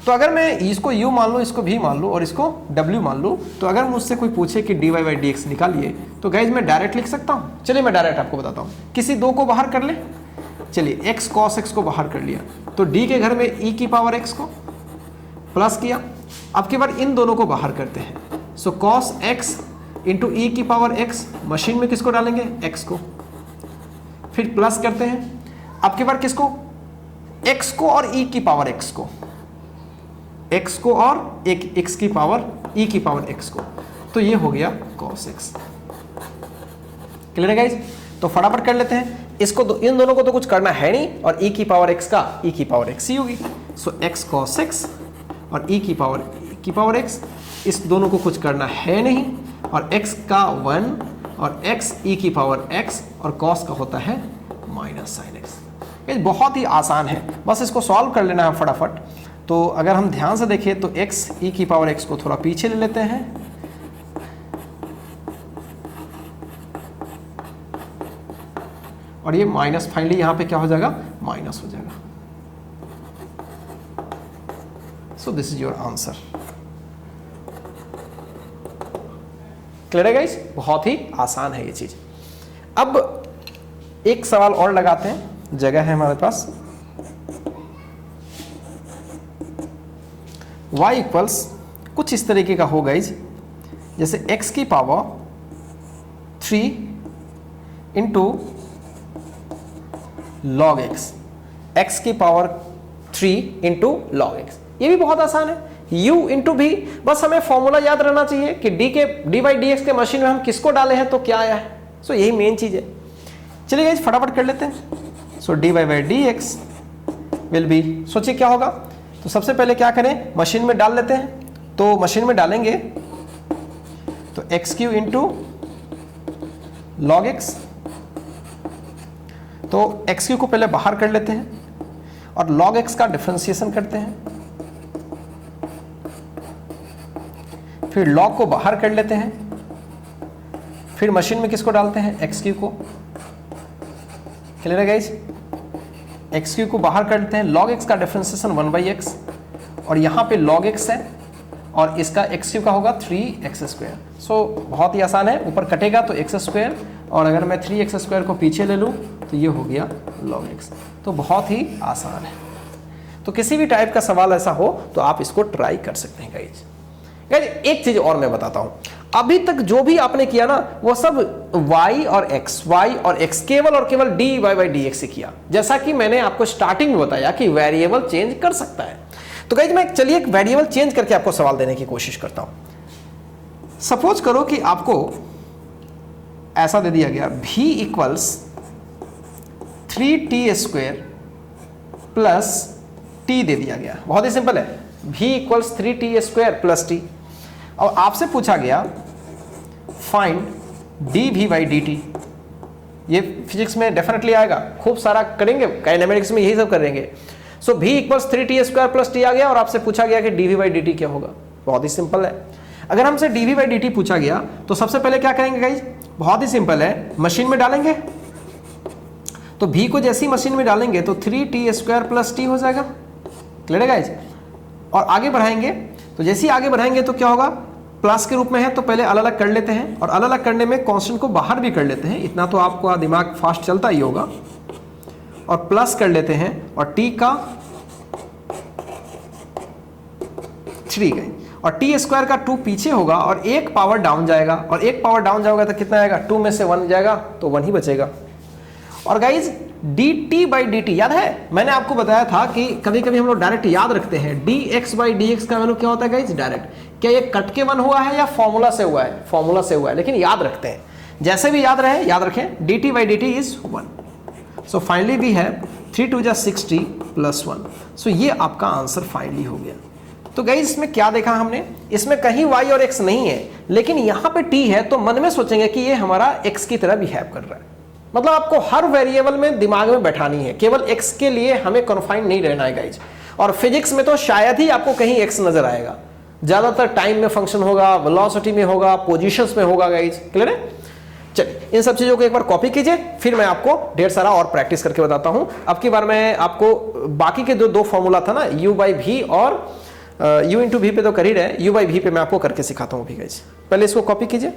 तो अगर मैं इसको u मान लूँ, इसको v मान लूँ और इसको w मान लूँ, तो अगर मुझसे कोई पूछे कि dy बाई डी एक्स निकालिए, तो गाइज मैं डायरेक्ट लिख सकता हूँ। चलिए मैं डायरेक्ट आपको बताता हूँ। किसी दो को बाहर कर ले, चलिए x cos x को बाहर कर लिया, तो d के घर में e की पावर x को प्लस किया। अब की बार इन दोनों को बाहर करते हैं। सो cos x इंटू e की पावर x, मशीन में किसको डालेंगे, x को, फिर प्लस करते हैं। अब की बार किसको, x को और e की पावर x को, x को और एक x की पावर e की पावर x को, तो ये हो गया cos x। क्लियर है गाइज। तो फटाफट कर लेते हैं इसको। इन दोनों को तो कुछ करना है नहीं, और e की पावर x का e की पावर x ही होगी। सो x cos x और e की पावर x, इस दोनों को कुछ करना है नहीं, और x का 1 और x e की पावर x, और cos का होता है माइनस साइन x। ये बहुत ही आसान है, बस इसको सॉल्व कर लेना है फटाफट। तो अगर हम ध्यान से देखें तो x e की पावर x को थोड़ा पीछे ले लेते हैं, और ये माइनस, फाइनली यहां पे क्या हो जाएगा, माइनस हो जाएगा। सो this is your answer. Clear है गाइस, बहुत ही आसान है ये चीज। अब एक सवाल और लगाते हैं, जगह है हमारे पास। y इक्वल्स कुछ इस तरीके का हो गाइज, जैसे x की power 3 into log x, x की पावर 3 इंटू लॉग x। ये भी बहुत आसान है, u इंटू भी, बस हमें फॉर्मूला याद रहना चाहिए कि डी बाई डी एक्स के मशीन में हम किसको डाले हैं तो क्या आया है। सो यही मेन चीज है। चलिए गाइस फटाफट कर लेते हैं। So d by D x will be, सोचिए क्या होगा। तो सबसे पहले क्या करें, मशीन में डाल लेते हैं। तो मशीन में डालेंगे तो x Q into log x, तो एक्स क्यू को पहले बाहर कर लेते हैं और लॉग एक्स का डिफरेंशिएशन करते हैं, फिर लॉग को बाहर कर लेते हैं, फिर मशीन में किसको डालते हैं, एक्स क्यू को। क्लियर है गाइज, एक्स क्यू को बाहर करते हैं, लॉग एक्स का डिफरेंशिएशन 1/x और यहाँ पे लॉग एक्स है और इसका एक्स क्यू का होगा 3x²। सो बहुत ही आसान है, ऊपर कटेगा तो x² और अगर मैं 3x² को पीछे ले लूँ तो ये हो गया log x। तो बहुत ही आसान है। तो किसी भी टाइप का सवाल ऐसा हो तो आप इसको ट्राई कर सकते हैं गाइज। गाइज एक चीज और मैं बताता हूं, अभी तक जो भी आपने किया ना वो सब y और x केवल और केवल dy/dx से किया, जैसा कि मैंने आपको स्टार्टिंग में बताया कि वेरिएबल चेंज कर सकता है। तो गाइज मैं चलिए एक वेरिएबल चेंज करके आपको सवाल देने की कोशिश करता हूं। सपोज करो कि आपको ऐसा दे दिया गया v = 3t² + t दे दिया गया। बहुत ही सिंपल है, v = 3t² + t। और आपसे पूछा गया फाइंड dv/dt। ये फिजिक्स में डेफिनेटली आएगा, खूब सारा करेंगे, काइनेमेटिक्स में यही सब करेंगे। सो v = 3t² + t आ गया और आपसे पूछा गया कि dv/dt क्या होगा। बहुत ही सिंपल है, अगर हमसे dv/dt पूछा गया तो सबसे पहले क्या करेंगे गाइज, बहुत ही सिंपल है, मशीन में डालेंगे। तो v को जैसी मशीन में डालेंगे तो 3t² + t हो जाएगा। क्लियर है गाइज, और आगे बढ़ाएंगे तो जैसे ही आगे बढ़ाएंगे तो क्या होगा, प्लस के रूप में है तो पहले अलग अलग कर लेते हैं और अलग अलग करने में कांस्टेंट को बाहर भी कर लेते हैं, इतना तो आपका दिमाग फास्ट चलता ही होगा। और प्लस कर लेते हैं और t का 3 गए और t² का 2 पीछे होगा और एक पावर डाउन जाएगा और एक पावर डाउन जाएगा तो कितना आएगा, 2 में से 1 जाएगा तो 1 ही बचेगा। और गाइज dt/dt याद है, मैंने आपको बताया था कि कभी कभी हम लोग डायरेक्ट याद रखते हैं dx/dx का वैल्यू क्या होता है गाइज, डायरेक्ट। क्या ये कट के 1 हुआ है या फॉर्मूला से हुआ है, फॉर्मूला से हुआ है, लेकिन याद रखते हैं, जैसे भी याद रहे याद रखें dt/dt is 1। So finally we have 3 × 60 + 1। So ये आपका आंसर फाइनली हो गया। तो गाइज इसमें क्या देखा हमने, इसमें कहीं y और x नहीं है, लेकिन यहाँ पे t है, तो मन में सोचेंगे कि ये हमारा x की तरह बिहेव कर रहा है। मतलब आपको हर वेरिएबल में दिमाग में बैठानी है, केवल x के लिए हमें कन्फाइंड नहीं रहना है गाइज। और फिजिक्स में तो शायद ही आपको कहीं x नजर आएगा, ज्यादातर टाइम में फंक्शन होगा, वेलोसिटी में होगा, पोजीशंस में होगा गाइज। क्लियर है, चलिए इन सब चीजों को एक बार कॉपी कीजिए, फिर मैं आपको ढेर सारा और प्रैक्टिस करके बताता हूं। अब की बार मैं आपको बाकी के जो 2 फॉर्मूला था ना, u/v और u/v पे तो कर ही रहे, u/v पे मैं आपको करके सिखाता हूं भी गाइज। पहले इसको कॉपी कीजिए।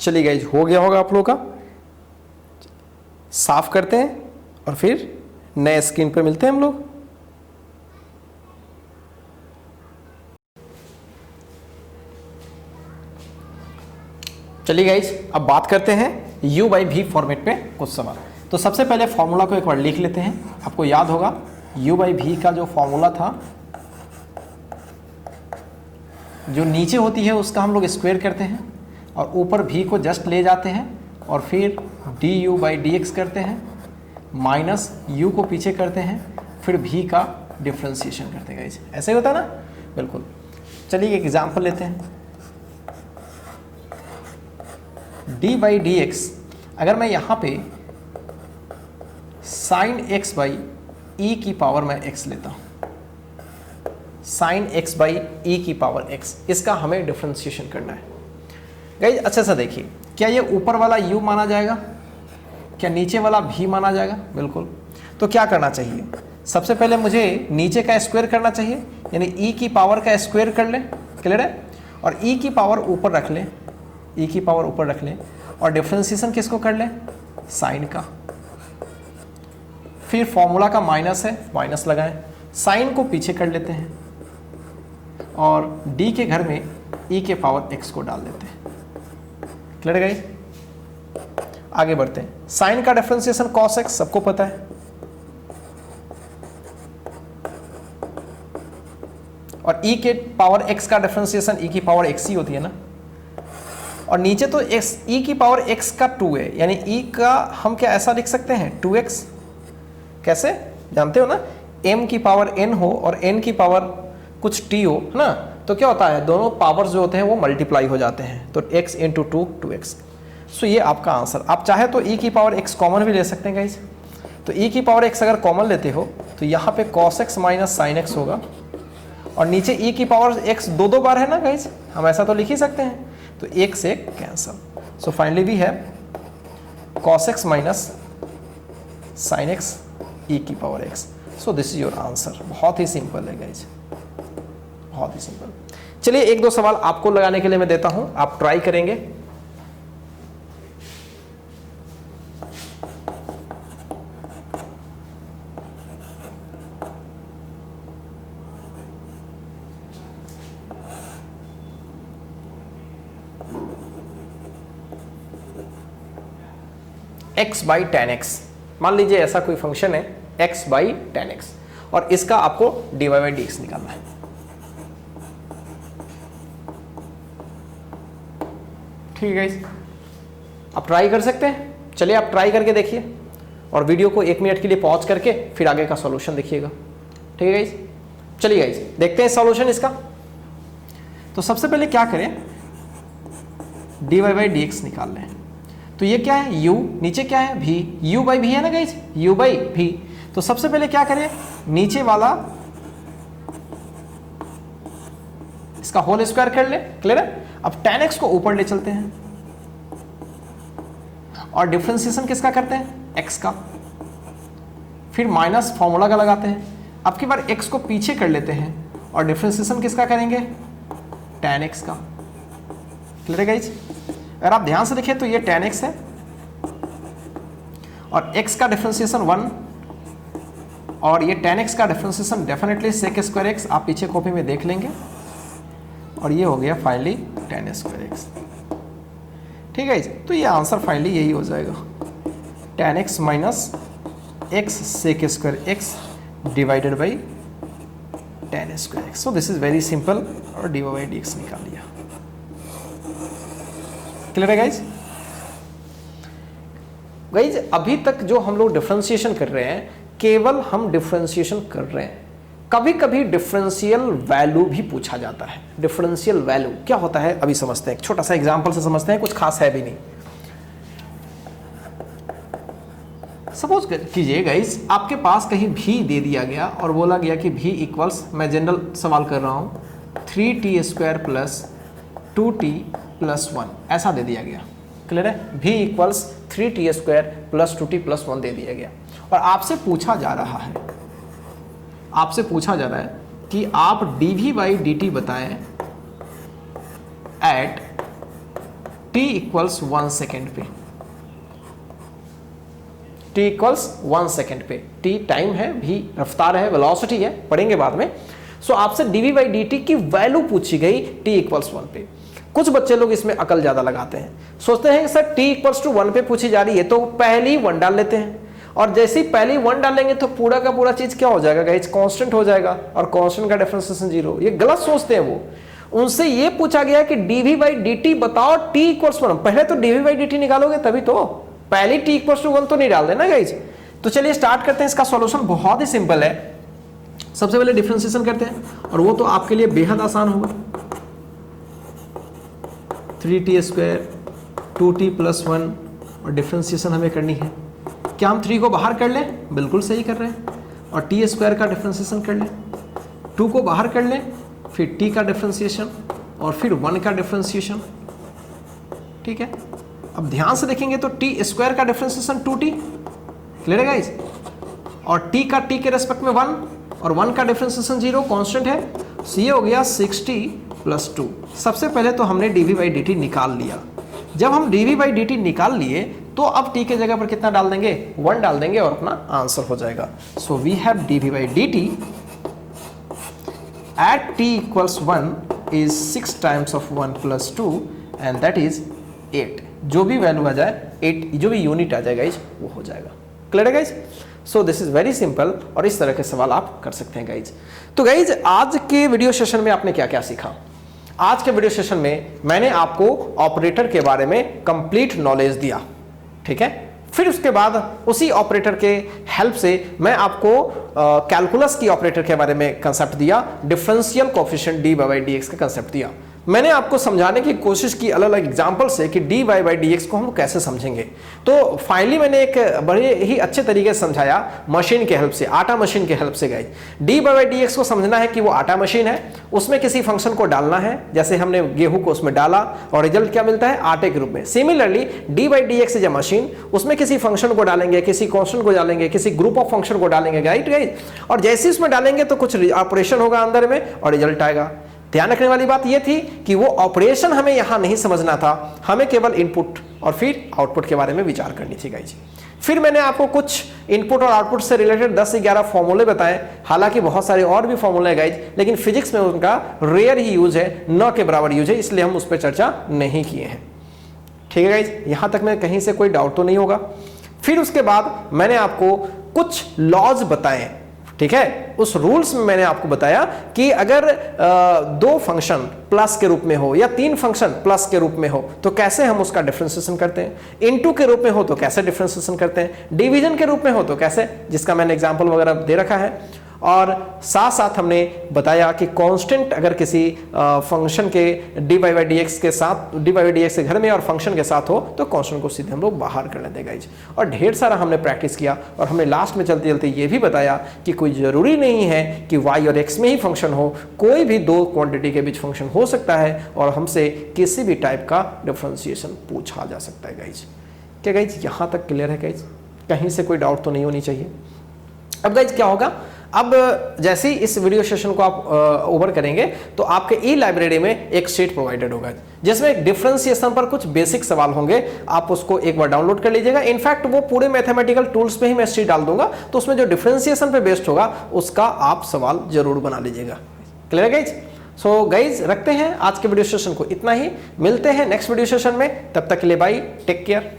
चलिए गाइज हो गया होगा आप लोगों का, साफ करते हैं और फिर नए स्क्रीन पर मिलते हैं हम लोग। चलिए गाइज अब बात करते हैं u/v फॉर्मेट पे कुछ सवाल। तो सबसे पहले फॉर्मूला को एक बार लिख लेते हैं। आपको याद होगा u/v का जो फॉर्मूला था, जो नीचे होती है उसका हम लोग स्क्वायर करते हैं और ऊपर v को जस्ट ले जाते हैं और फिर du/dx करते हैं, माइनस u को पीछे करते हैं, फिर v का डिफ्रेंशिएशन करते हैं गाइस। ऐसे ही होता है ना, बिल्कुल। चलिए एक एग्जांपल लेते हैं। d/dx अगर मैं यहाँ पे sin x/e⁻ मैं x लेता हूँ, sin x/e⁻x, इसका हमें डिफ्रेंशिएशन करना है गाइज। अच्छा सा देखिए, क्या ये ऊपर वाला u माना जाएगा, क्या नीचे वाला v माना जाएगा, बिल्कुल। तो क्या करना चाहिए, सबसे पहले मुझे नीचे का स्क्वायर करना चाहिए, यानी e⁻ का स्क्वायर कर लें। क्लियर है, और e⁻ ऊपर रख लें, e⁻ ऊपर रख लें और डिफ्रेंशिएशन किसको कर लें, साइन का। फिर फॉर्मूला का माइनस है, माइनस लगाएं, साइन को पीछे कर लेते हैं और d के घर में e⁻x को डाल देते हैं। क्लियर है, आगे बढ़ते हैं। साइन का डिफरेंशिएशन cos x सबको पता है, और e के पावर x का डिफरेंशिएशन e की पावर x ही होती है ना, और नीचे तो x e की पावर x का 2 है, यानी e का हम क्या ऐसा लिख सकते हैं 2x। कैसे जानते हो ना, m की पावर n हो और n की पावर कुछ t हो, है ना, तो क्या होता है दोनों पावर्स जो होते हैं वो मल्टीप्लाई हो जाते हैं, तो x इंटू 2x। सो ये आपका आंसर। आप चाहे तो e की पावर x कॉमन भी ले सकते हैं गाइज, तो e की पावर x अगर कॉमन लेते हो तो यहाँ पे cos x minus sine x होगा, और नीचे e की पावर x दो दो बार है ना गाइज, हम ऐसा तो लिख ही सकते हैं, तो एक से cancel. So finally we have cos x minus sine x e की power x। So this is your answer. बहुत ही सिंपल है गाइज, बहुत ही सिंपल। चलिए एक दो सवाल आपको लगाने के लिए मैं देता हूं, आप ट्राई करेंगे। x बाई टेन एक्स, मान लीजिए ऐसा कोई फंक्शन है x बाई टेन एक्स, और इसका आपको dy बाई डी एक्स निकालना है। ठीक है गाइस, आप ट्राई कर सकते हैं। चलिए आप ट्राई करके देखिए, और वीडियो को 1 मिनट के लिए पॉज करके फिर आगे का सॉल्यूशन देखिएगा। ठीक है गाइस, चलिए गाइस देखते हैं सॉल्यूशन इसका। तो सबसे पहले क्या करें, dy बाई डी एक्स निकाल लें। तो ये क्या है u, नीचे क्या है v, u बाई v है ना गाइस, u बाई v। तो सबसे पहले क्या करें, नीचे वाला इसका होल स्क्वायर कर ले, क्लियर है। अब tan x को ऊपर ले चलते हैं और डिफरेंशिएशन किसका करते हैं, x का, फिर माइनस फॉर्मूला का लगाते हैं। अब की बार x को पीछे कर लेते हैं और डिफरेंशिएशन किसका करेंगे, tan x का, क्लियर है गाइस। अगर आप ध्यान से देखें तो ये tan x है और x का डिफरेंशिएशन 1, और ये tan x का differentiation definitely sec square x, आप पीछे कॉपी में देख लेंगे, और ये हो गया फाइनली tan स्क्वायर x। ठीक है, तो ये आंसर फाइनली यही हो जाएगा, tan x minus x sec square x divided by tan square x। So this is very simple, और dy बाई डी एक्स निकाल लिया। क्लियर है गाइज। गाइज अभी तक जो हम लोग डिफरेंशिएशन कर रहे हैं, केवल हम डिफरेंशिएशन कर रहे हैं। कभी कभी डिफरेंशियल वैल्यू भी पूछा जाता है। डिफरेंशियल वैल्यू क्या होता है अभी समझते हैं, एक छोटा सा एग्जांपल से समझते हैं, कुछ खास है भी नहीं। सपोज कीजिए गाइज आपके पास कहीं भी दे दिया गया और बोला गया कि v इक्वल्स, मैं जनरल सवाल कर रहा हूं, 3t square plus 2t plus 1 ऐसा दे दिया गया। क्लियर है, v equals 3t square plus 2t plus 1 दे दिया गया, और आपसे पूछा जा रहा है, आपसे पूछा जा रहा है कि आप dv बाई dt बताएं एट t इक्वल्स 1 सेकेंड पे। t इक्वल्स 1 सेकेंड पे, t टाइम है, v रफ्तार है, वेलोसिटी है, पढ़ेंगे बाद में। सो आपसे dv बाई dt की वैल्यू पूछी गई t इक्वल्स 1 पे। कुछ बच्चे लोग इसमें अकल ज्यादा लगाते हैं, सोचते हैं कि सर t इक्वल्स टू 1 पे पूछी जा रही है तो पहली 1 डाल लेते हैं, और जैसे ही पहली 1 डालेंगे तो पूरा का पूरा चीज क्या हो जाएगा गाइस, कांस्टेंट हो जाएगा, और कांस्टेंट का डिफरेंशिएशन 0। ये गलत सोचते हैं वो। उनसे ये पूछा गया कि dv बाई dt बताओ t इक्वल्स 1। पहले तो dv बाई dt निकालोगे तभी तो, पहली t इक्वल्स टू 1 तो नहीं डाल देना गाइस। तो चलिए स्टार्ट करते हैं। इसका सॉल्यूशन बहुत ही सिंपल है। सबसे पहले डिफरेंशिएशन करते हैं, और वो तो आपके लिए बेहद आसान होगा। 3t स्क्वायर 2t प्लस 1, और डिफरेंशिएशन हमें करनी है। क्या हम 3 को बाहर कर लें, बिल्कुल सही कर रहे हैं, और t स्क्वायर का डिफरेंशिएशन कर लें। 2 को बाहर कर लें, फिर t का डिफरेंशिएशन, और फिर 1 का डिफरेंशिएशन। ठीक है, अब ध्यान से देखेंगे तो t स्क्वायर का डिफरेंशिएशन 2t, क्लियर है गाइस, और t का t के रेस्पेक्ट में 1, और 1 का डिफरेंशिएशन 0, कांस्टेंट है। सो ये हो गया 6t प्लस 2। सबसे पहले तो हमने dv बाई dt निकाल लिया। जब हम dv बाई dt निकाल लिए तो अब t के जगह पर कितना डाल देंगे, 1 डाल देंगे, और अपना आंसर हो जाएगा। So we have dv by dt at t equals 1 is 6 times of 1 plus 2, and that is 8। जो भी वैल्यू आ जाए, 8 जो भी यूनिट आ जाएगा इस वो हो जाएगा। क्लियर है guys? So this is very simple और इस तरह के सवाल आप कर सकते हैं गाइज। तो गाइज आज के वीडियो सेशन में आपने क्या क्या सीखा? आज के वीडियो सेशन में मैंने आपको ऑपरेटर के बारे में कंप्लीट नॉलेज दिया, ठीक है। फिर उसके बाद उसी ऑपरेटर के हेल्प से मैं आपको कैलकुलस की ऑपरेटर के बारे में कंसेप्ट दिया, differential coefficient dy by dx का कंसेप्ट दिया। मैंने आपको समझाने की कोशिश की अलग अलग एग्जाम्पल से कि dy बाई dx को हम कैसे समझेंगे। तो फाइनली मैंने एक बड़े ही अच्छे तरीके से समझाया मशीन के हेल्प से, आटा मशीन के हेल्प से। गाइस dy बाई dx को समझना है कि वो आटा मशीन है, उसमें किसी फंक्शन को डालना है, जैसे हमने गेहूं को उसमें डाला और रिजल्ट क्या मिलता है, आटे के रूप में। Similarly dy by dx is a machine, उसमें किसी फंक्शन को डालेंगे, किसी कांस्टेंट को डालेंगे, किसी ग्रुप ऑफ फंक्शन को डालेंगे, राइट गाइस। और जैसे उसमें डालेंगे तो कुछ ऑपरेशन होगा अंदर में और रिजल्ट आएगा। ध्यान रखने वाली बात यह थी कि वो ऑपरेशन हमें यहां नहीं समझना था, हमें केवल इनपुट और फिर आउटपुट के बारे में विचार करनी थी गाइस। फिर मैंने आपको कुछ इनपुट और आउटपुट से रिलेटेड 10 से 11 फॉर्मूले बताए, हालांकि बहुत सारे और भी फॉर्मूले गाइस, लेकिन फिजिक्स में उनका रेयर ही यूज है, न के बराबर यूज है, इसलिए हम उस पर चर्चा नहीं किए हैं। ठीक है गाइस, यहां तक में कहीं से कोई डाउट तो नहीं होगा। फिर उसके बाद मैंने आपको कुछ लॉज बताए, ठीक है। उस रूल्स में मैंने आपको बताया कि अगर दो फंक्शन प्लस के रूप में हो या तीन फंक्शन प्लस के रूप में हो तो कैसे हम उसका डिफरेंशिएशन करते हैं, इनटू के रूप में हो तो कैसे डिफरेंशिएशन करते हैं, डिवीजन के रूप में हो तो कैसे, जिसका मैंने एग्जांपल वगैरह दे रखा है। और साथ साथ हमने बताया कि कांस्टेंट अगर किसी फंक्शन के dy बाई dx के साथ, dy बाई dx के घर में और फंक्शन के साथ हो तो कांस्टेंट को सीधे हम लोग बाहर कर लेते हैं गाइज। और ढेर सारा हमने प्रैक्टिस किया और हमने लास्ट में चलते चलते ये भी बताया कि कोई जरूरी नहीं है कि y और x में ही फंक्शन हो, कोई भी दो क्वांटिटी के बीच फंक्शन हो सकता है और हमसे किसी भी टाइप का डिफरेंशिएशन पूछा जा सकता है गाइज। क्या गाइज यहाँ तक क्लियर है गाइज? कहीं से कोई डाउट तो नहीं होनी चाहिए। अब गाइज क्या होगा, अब जैसे ही इस वीडियो सेशन को आप ओवर करेंगे तो आपके ई लाइब्रेरी में एक शीट प्रोवाइडेड होगा जिसमें डिफरेंशिएशन पर कुछ बेसिक सवाल होंगे। आप उसको एक बार डाउनलोड कर लीजिएगा। इनफैक्ट वो पूरे मैथमेटिकल टूल्स पे ही मैं शीट डाल दूंगा, तो उसमें जो डिफरेंशिएशन पे बेस्ड होगा उसका आप सवाल जरूर बना लीजिएगा। क्लियर है गाइज? सो गाइज रखते हैं आज के वीडियो सेशन को इतना ही, मिलते हैं नेक्स्ट वीडियो सेशन में, तब तक के लिए बाय, टेक केयर।